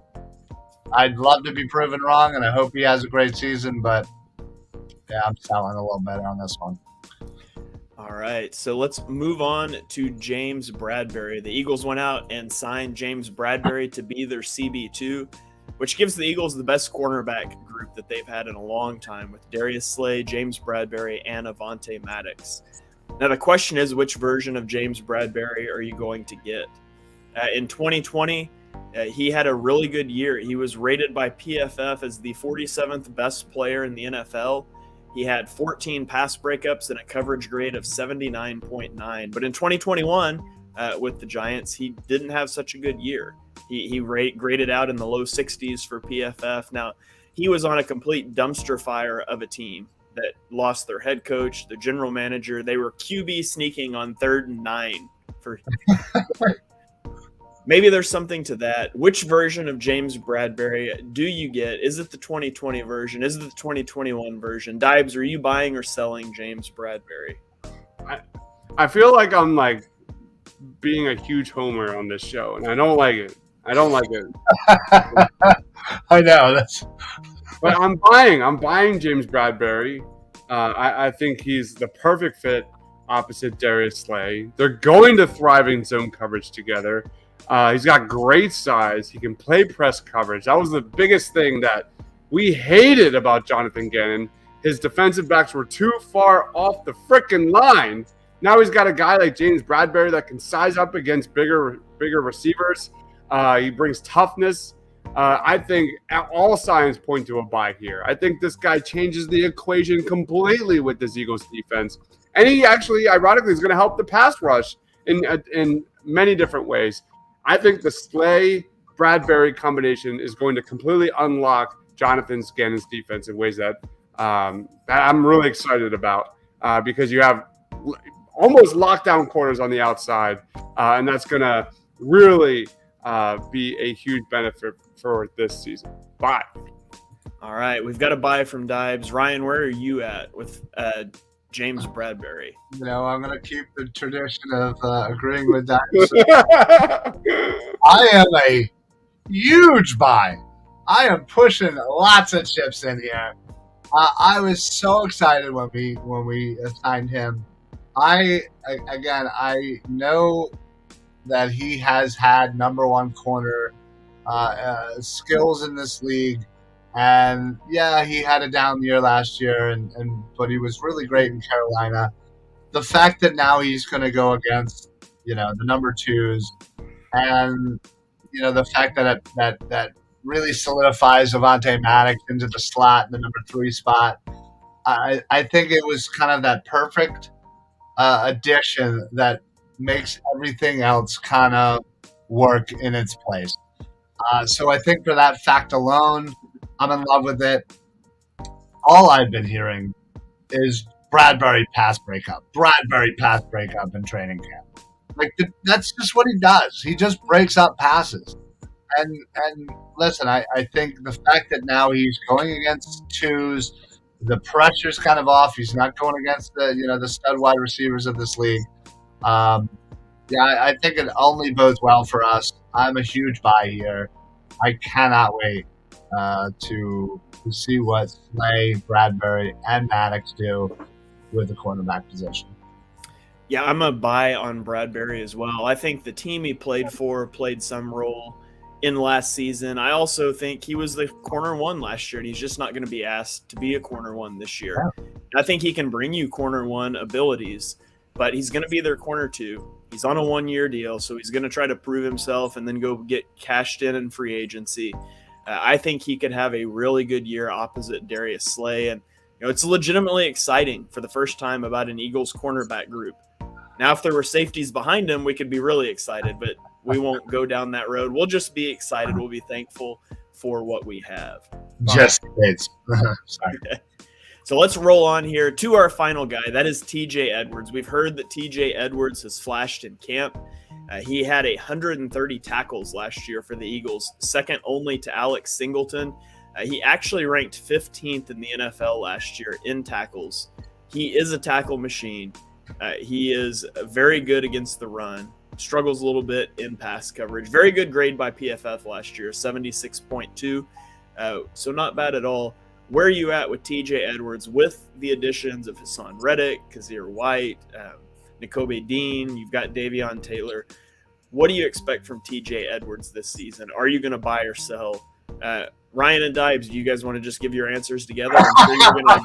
I'd love to be proven wrong, and I hope he has a great season, but yeah, I'm selling a little better on this one. All right, so let's move on to James Bradbury. The Eagles went out and signed James Bradbury to be their CB2, which gives the Eagles the best cornerback group that they've had in a long time with Darius Slay, James Bradbury, and Avonte Maddox. Now, the question is, which version of James Bradbury are you going to get? In 2020, he had a really good year. He was rated by PFF as the 47th best player in the NFL. He had 14 pass breakups and a coverage grade of 79.9. But in 2021, with the Giants, he didn't have such a good year. He graded out in the low 60s for PFF. Now, he was on a complete dumpster fire of a team that lost their head coach, their general manager. They were QB sneaking on 3rd and 9 for. Maybe there's something to that. Which version of James Bradberry do you get? Is it the 2020 version? Is it the 2021 version? Dibes, are you buying or selling James Bradberry? I feel like I'm like being a huge homer on this show, and I don't like it. I know that's. But I'm buying James Bradberry. I think he's the perfect fit opposite Darius Slay. They're going to thrive in zone coverage together. He's got great size. He can play press coverage. That was the biggest thing that we hated about Jonathan Gannon. His defensive backs were too far off the frickin' line. Now he's got a guy like James Bradberry that can size up against bigger receivers. He brings toughness. I think all signs point to a buy here. I think this guy changes the equation completely with this Eagles defense. And he actually, ironically, is going to help the pass rush in many different ways. I think the Slay-Bradberry combination is going to completely unlock Jonathan Gannon's defense in ways that I'm really excited about because you have almost lockdown corners on the outside, and that's going to really be a huge benefit for this season. Bye. All right, we've got a buy from Dibes. Ryan, where are you at with James Bradberry? I'm going to keep the tradition of agreeing with Dibes. I am a huge buy. I am pushing lots of chips in here. I was so excited when we assigned him. I know that he has had number one corner skills in this league. And yeah, he had a down year last year, but he was really great in Carolina. The fact that now he's going to go against, the number twos, and the fact that really solidifies Avonte Maddox into the slot in the number 3 spot. I think it was kind of that perfect addition that makes everything else kind of work in its place. So I think for that fact alone, I'm in love with it. All I've been hearing is Bradberry pass breakup in training camp. Like that's just what he does. He just breaks up passes. And listen, I think the fact that now he's going against twos, the pressure's kind of off. He's not going against the stud wide receivers of this league. I think it only bodes well for us. I'm a huge buy here. I cannot wait to see what Slay, Bradberry, and Maddox do with the cornerback position. Yeah, I'm a buy on Bradberry as well. I think the team he played for played some role in last season. I also think he was the corner one last year, and he's just not going to be asked to be a corner one this year. Yeah. I think he can bring you corner one abilities, but he's going to be their corner two. He's on a 1-year deal, so he's going to try to prove himself and then go get cashed in free agency. I think he could have a really good year opposite Darius Slay, and it's legitimately exciting for the first time about an Eagles cornerback group. Now, if there were safeties behind him, we could be really excited, but we won't go down that road. We'll just be excited. We'll be thankful for what we have. Just kids. Sorry. So let's roll on here to our final guy. That is TJ Edwards. We've heard that TJ Edwards has flashed in camp. He had 130 tackles last year for the Eagles, second only to Alex Singleton. He actually ranked 15th in the NFL last year in tackles. He is a tackle machine. He is very good against the run, struggles a little bit in pass coverage. Very good grade by PFF last year, 76.2. So not bad at all. Where are you at with TJ Edwards with the additions of Hassan Reddick, Kazir White, Nakobe Dean? You've got Davion Taylor. What do you expect from TJ Edwards this season? Are you going to buy or sell? Ryan and Dibes, do you guys want to just give your answers together? I'm sure you're going to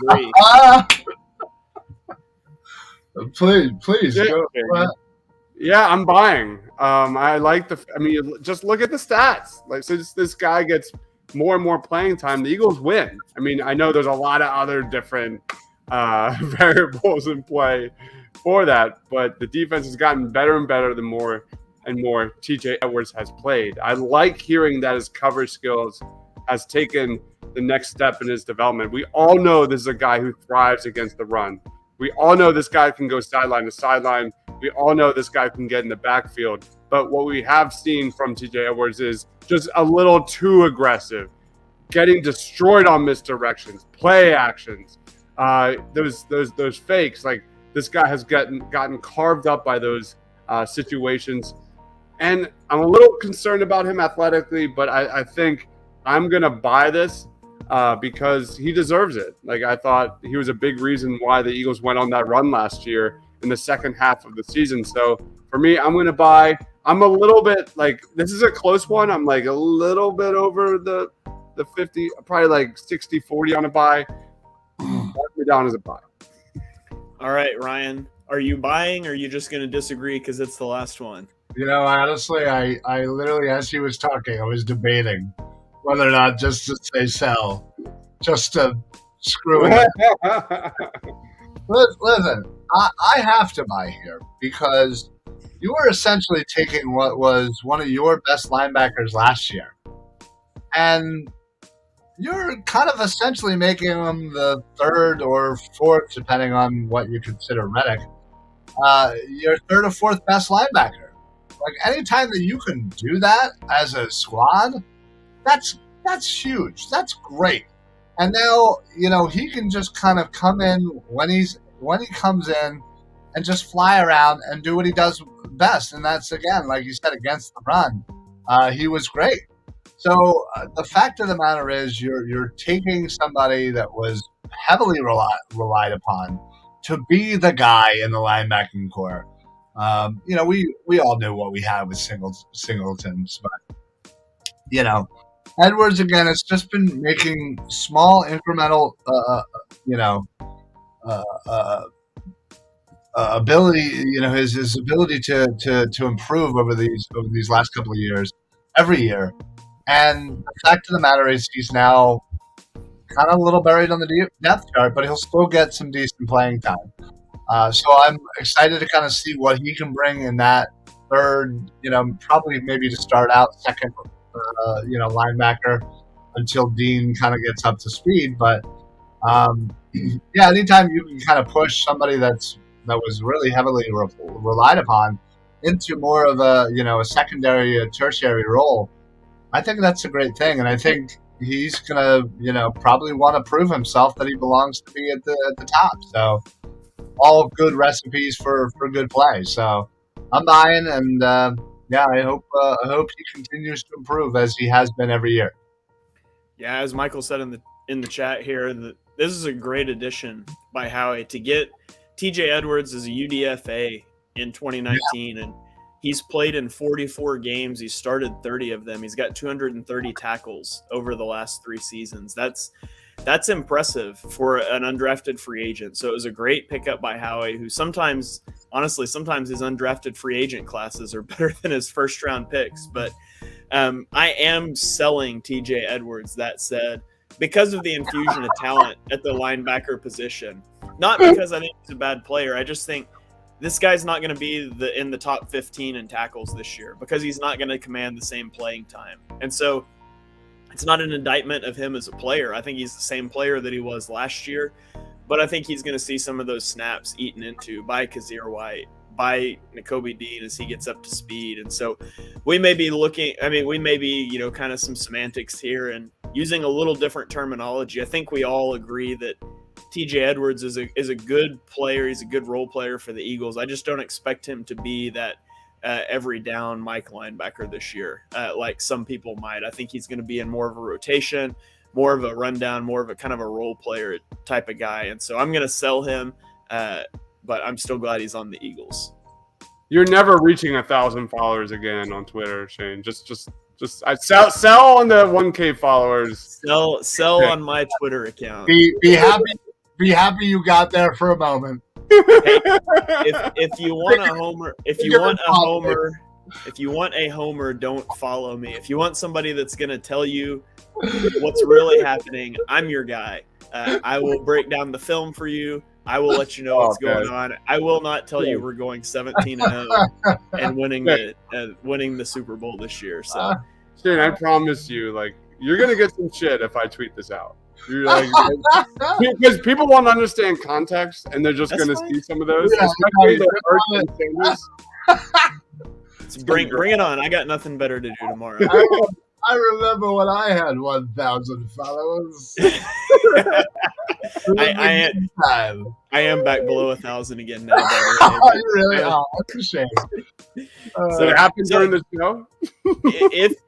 agree. Please go. Yeah, I'm buying. I like just look at the stats. Like, since this guy gets more and more playing time, the Eagles win. I mean, I know there's a lot of other different variables in play, for that. But the defense has gotten better and better the more and more TJ Edwards has played. I like hearing that his coverage skills has taken the next step in his development. We all know this is a guy who thrives against the run. We all know this guy can go sideline to sideline. We all know this guy can get in the backfield. But what we have seen from TJ Edwards is just a little too aggressive, getting destroyed on misdirections, play actions, those fakes. Like, this guy has gotten carved up by those situations. And I'm a little concerned about him athletically, but I think I'm going to buy this because he deserves it. Like, I thought he was a big reason why the Eagles went on that run last year in the second half of the season. So for me, I'm going to buy. I'm a little bit like, this is a close one. I'm like a little bit over the 50, probably like 60-40 on a buy. Mark me down as a buy. All right, Ryan, are you buying or are you just going to disagree because it's the last one? Honestly, I literally, as he was talking, I was debating whether or not just to say sell, just to screw it. Listen, I have to buy here because you were essentially taking what was one of your best linebackers last year, and you're kind of essentially making him the third or fourth, depending on what you consider Reddick, your third or fourth best linebacker. Like, anytime that you can do that as a squad, that's huge. That's great. And now, he can just kind of come in when he comes in and just fly around and do what he does best. And that's, again, like you said, against the run. He was great. So the fact of the matter is you're taking somebody that was heavily relied upon to be the guy in the linebacking core. We all knew what we had with Singletons, but Edwards, again, has just been making small incremental ability, his ability to improve over these last couple of years, every year. And the fact of the matter is he's now kind of a little buried on the depth chart, but he'll still get some decent playing time. So I'm excited to kind of see what he can bring in that third, probably maybe to start out second, linebacker until Dean kind of gets up to speed. But anytime you can kind of push somebody that was really heavily relied upon into more of a secondary, a tertiary role, I think that's a great thing. And I think he's gonna, probably want to prove himself that he belongs to be at the top. So all good recipes for good play. So I'm buying, and I hope he continues to improve as he has been every year. Yeah, as Michael said in the chat here, this is a great addition by Howie to get TJ Edwards as a UDFA in 2019, and he's played in 44 games. He's started 30 of them. He's got 230 tackles over the last 3 seasons. That's impressive for an undrafted free agent. So it was a great pickup by Howie, who sometimes his undrafted free agent classes are better than his first round picks. But I am selling TJ Edwards, that said, because of the infusion of talent at the linebacker position. Not because I think he's a bad player. I just think this guy's not going to be in the top 15 in tackles this year because he's not going to command the same playing time. And so it's not an indictment of him as a player. I think he's the same player that he was last year, but I think he's going to see some of those snaps eaten into by Kazir White, by Nakobe Dean as he gets up to speed. And so we may be kind of some semantics here and using a little different terminology. I think we all agree that TJ Edwards is a good player. He's a good role player for the Eagles. I just don't expect him to be that every down Mike linebacker this year, like some people might. I think he's going to be in more of a rotation, more of a rundown, more of a kind of a role player type of guy. And so I'm going to sell him, but I'm still glad he's on the Eagles. You're never reaching 1,000 followers again on Twitter, Shane. Just I sell on the 1K followers. Sell on my Twitter account. Be happy you got there for a moment. If you want a homer, don't follow me. If you want somebody that's going to tell you what's really happening, I'm your guy. I will break down the film for you. I will let you know what's going on. I will not tell you we're going 17-0 and winning the Super Bowl this year. So, Shane, I promise you, like, you're gonna get some shit if I tweet this out. You're like, because people won't understand context, and they're just gonna see some of those. Yeah, especially the Hurts and Sanders. bring it on. I got nothing better to do tomorrow. I remember when I had 1,000 followers. I am back below 1,000 again now. By the way. You really are. That's a shame. So it happened during the show.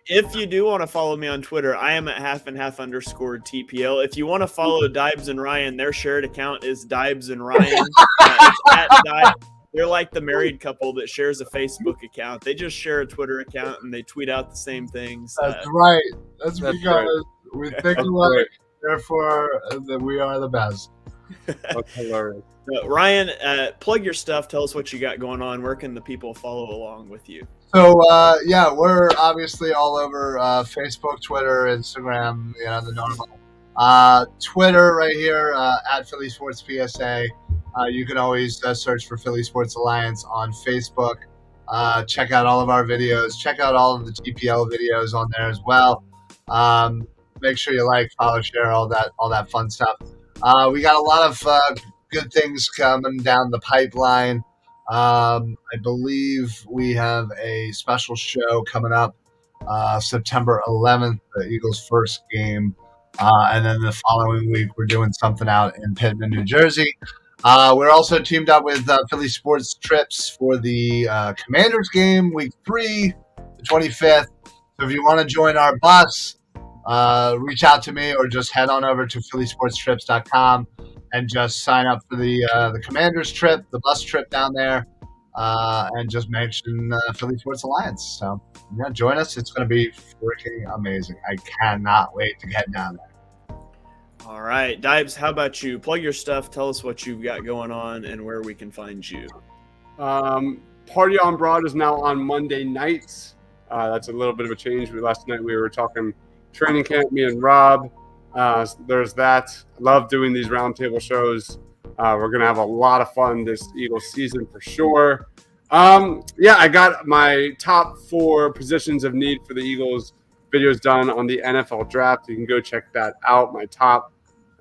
if you do want to follow me on Twitter, I am at _TPL. If you want to follow Dibes and Ryan, their shared account is Dibes and Ryan. It's at Dibes. They're like the married couple that shares a Facebook account. They just share a Twitter account and they tweet out the same things. That's right. That's because we think alike. Therefore, that we are the best. That's hilarious. Ryan, plug your stuff. Tell us what you got going on. Where can the people follow along with you? So, we're obviously all over Facebook, Twitter, Instagram, the normal. Twitter right here at Philly Sports PSA. You can always search for Philly Sports Alliance on Facebook. Check out all of our videos. Check out all of the TPL videos on there as well. Make sure you like, follow, share, all that fun stuff. We got a lot of good things coming down the pipeline. I believe we have a special show coming up September 11th, the Eagles' first game. And then the following week, we're doing something out in Pittman, New Jersey. We're also teamed up with Philly Sports Trips for the Commanders game, week 3, the 25th. So if you want to join our bus, reach out to me or just head on over to phillysportstrips.com and just sign up for the Commanders trip, the bus trip down there, and just mention Philly Sports Alliance. So, join us. It's going to be freaking amazing. I cannot wait to get down there. All right. Dibes, how about you? Plug your stuff. Tell us what you've got going on and where we can find you. Party on Broad is now on Monday nights. That's a little bit of a change. Last night we were talking training camp, me and Rob. There's that. Love doing these roundtable shows. We're going to have a lot of fun this Eagles season for sure. I got my top 4 positions of need for the Eagles videos done on the NFL draft. You can go check that out. My top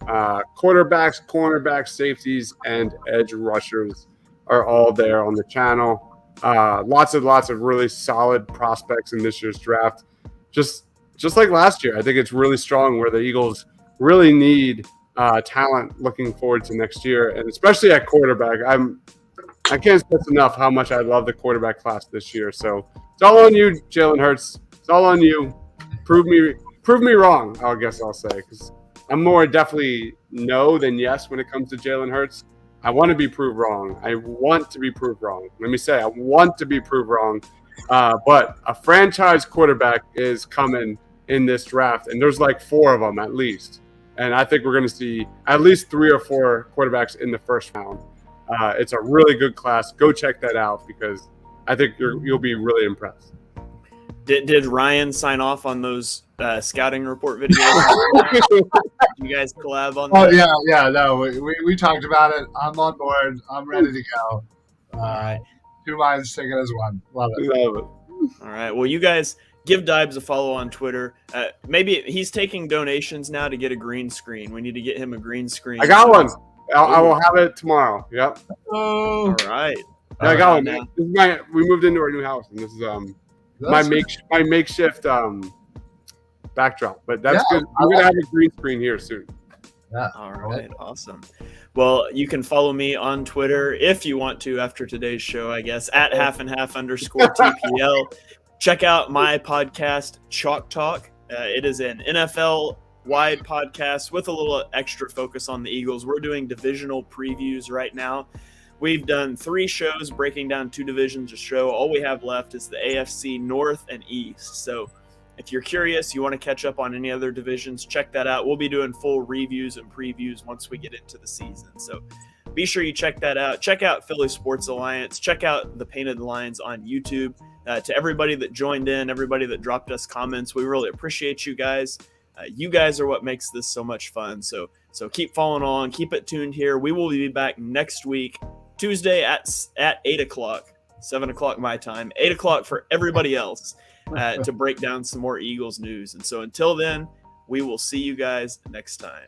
quarterbacks, cornerbacks, safeties, and edge rushers are all there on the channel. Lots of really solid prospects in this year's draft. Just like last year, I think it's really strong where the Eagles really need talent looking forward to next year, and especially at quarterback. I can't stress enough how much I love the quarterback class this year. So it's all on you, Jalen Hurts. It's all on you. Prove me wrong, I guess I'll say, because I'm more definitely no than yes when it comes to Jalen Hurts. I want to be proved wrong. I want to be proved wrong. Let me say, I want to be proved wrong. But a franchise quarterback is coming in this draft, and there's like 4 of them at least. And I think we're going to see at least 3 or 4 quarterbacks in the first round. It's a really good class. Go check that out because I think you'll be really impressed. Did Ryan sign off on those scouting report videos? You guys collab on that? Oh, yeah. No, we talked about it. I'm on board. I'm ready to go. All right. 2 minds thinking as one. Love it. All right. Well, you guys give Dibes a follow on Twitter. Maybe he's taking donations now to get a green screen. We need to get him a green screen. I got one. I will have it tomorrow. Yep. Oh. All right. Yeah, I got one. This is we moved into our new house, and this is my makeshift backdrop. But that's good. I'm gonna have a green screen here soon. Yeah. All right. Awesome. Well, you can follow me on Twitter if you want to after today's show, I guess, at @halfandhalf_TPL. Check out my podcast, Chalk Talk. It is an NFL-wide podcast with a little extra focus on the Eagles. We're doing divisional previews right now. We've done 3 shows breaking down 2 divisions a show. All we have left is the AFC North and East. So if you're curious, you want to catch up on any other divisions, check that out. We'll be doing full reviews and previews once we get into the season. So be sure you check that out. Check out Philly Sports Alliance. Check out the Painted Lines on YouTube. To everybody that joined in, everybody that dropped us comments, we really appreciate you guys. You guys are what makes this so much fun. So keep following on, keep it tuned here. We will be back next week, Tuesday at 8 o'clock, 7 o'clock my time, 8 o'clock for everybody else, to break down some more Eagles news. And so until then, we will see you guys next time.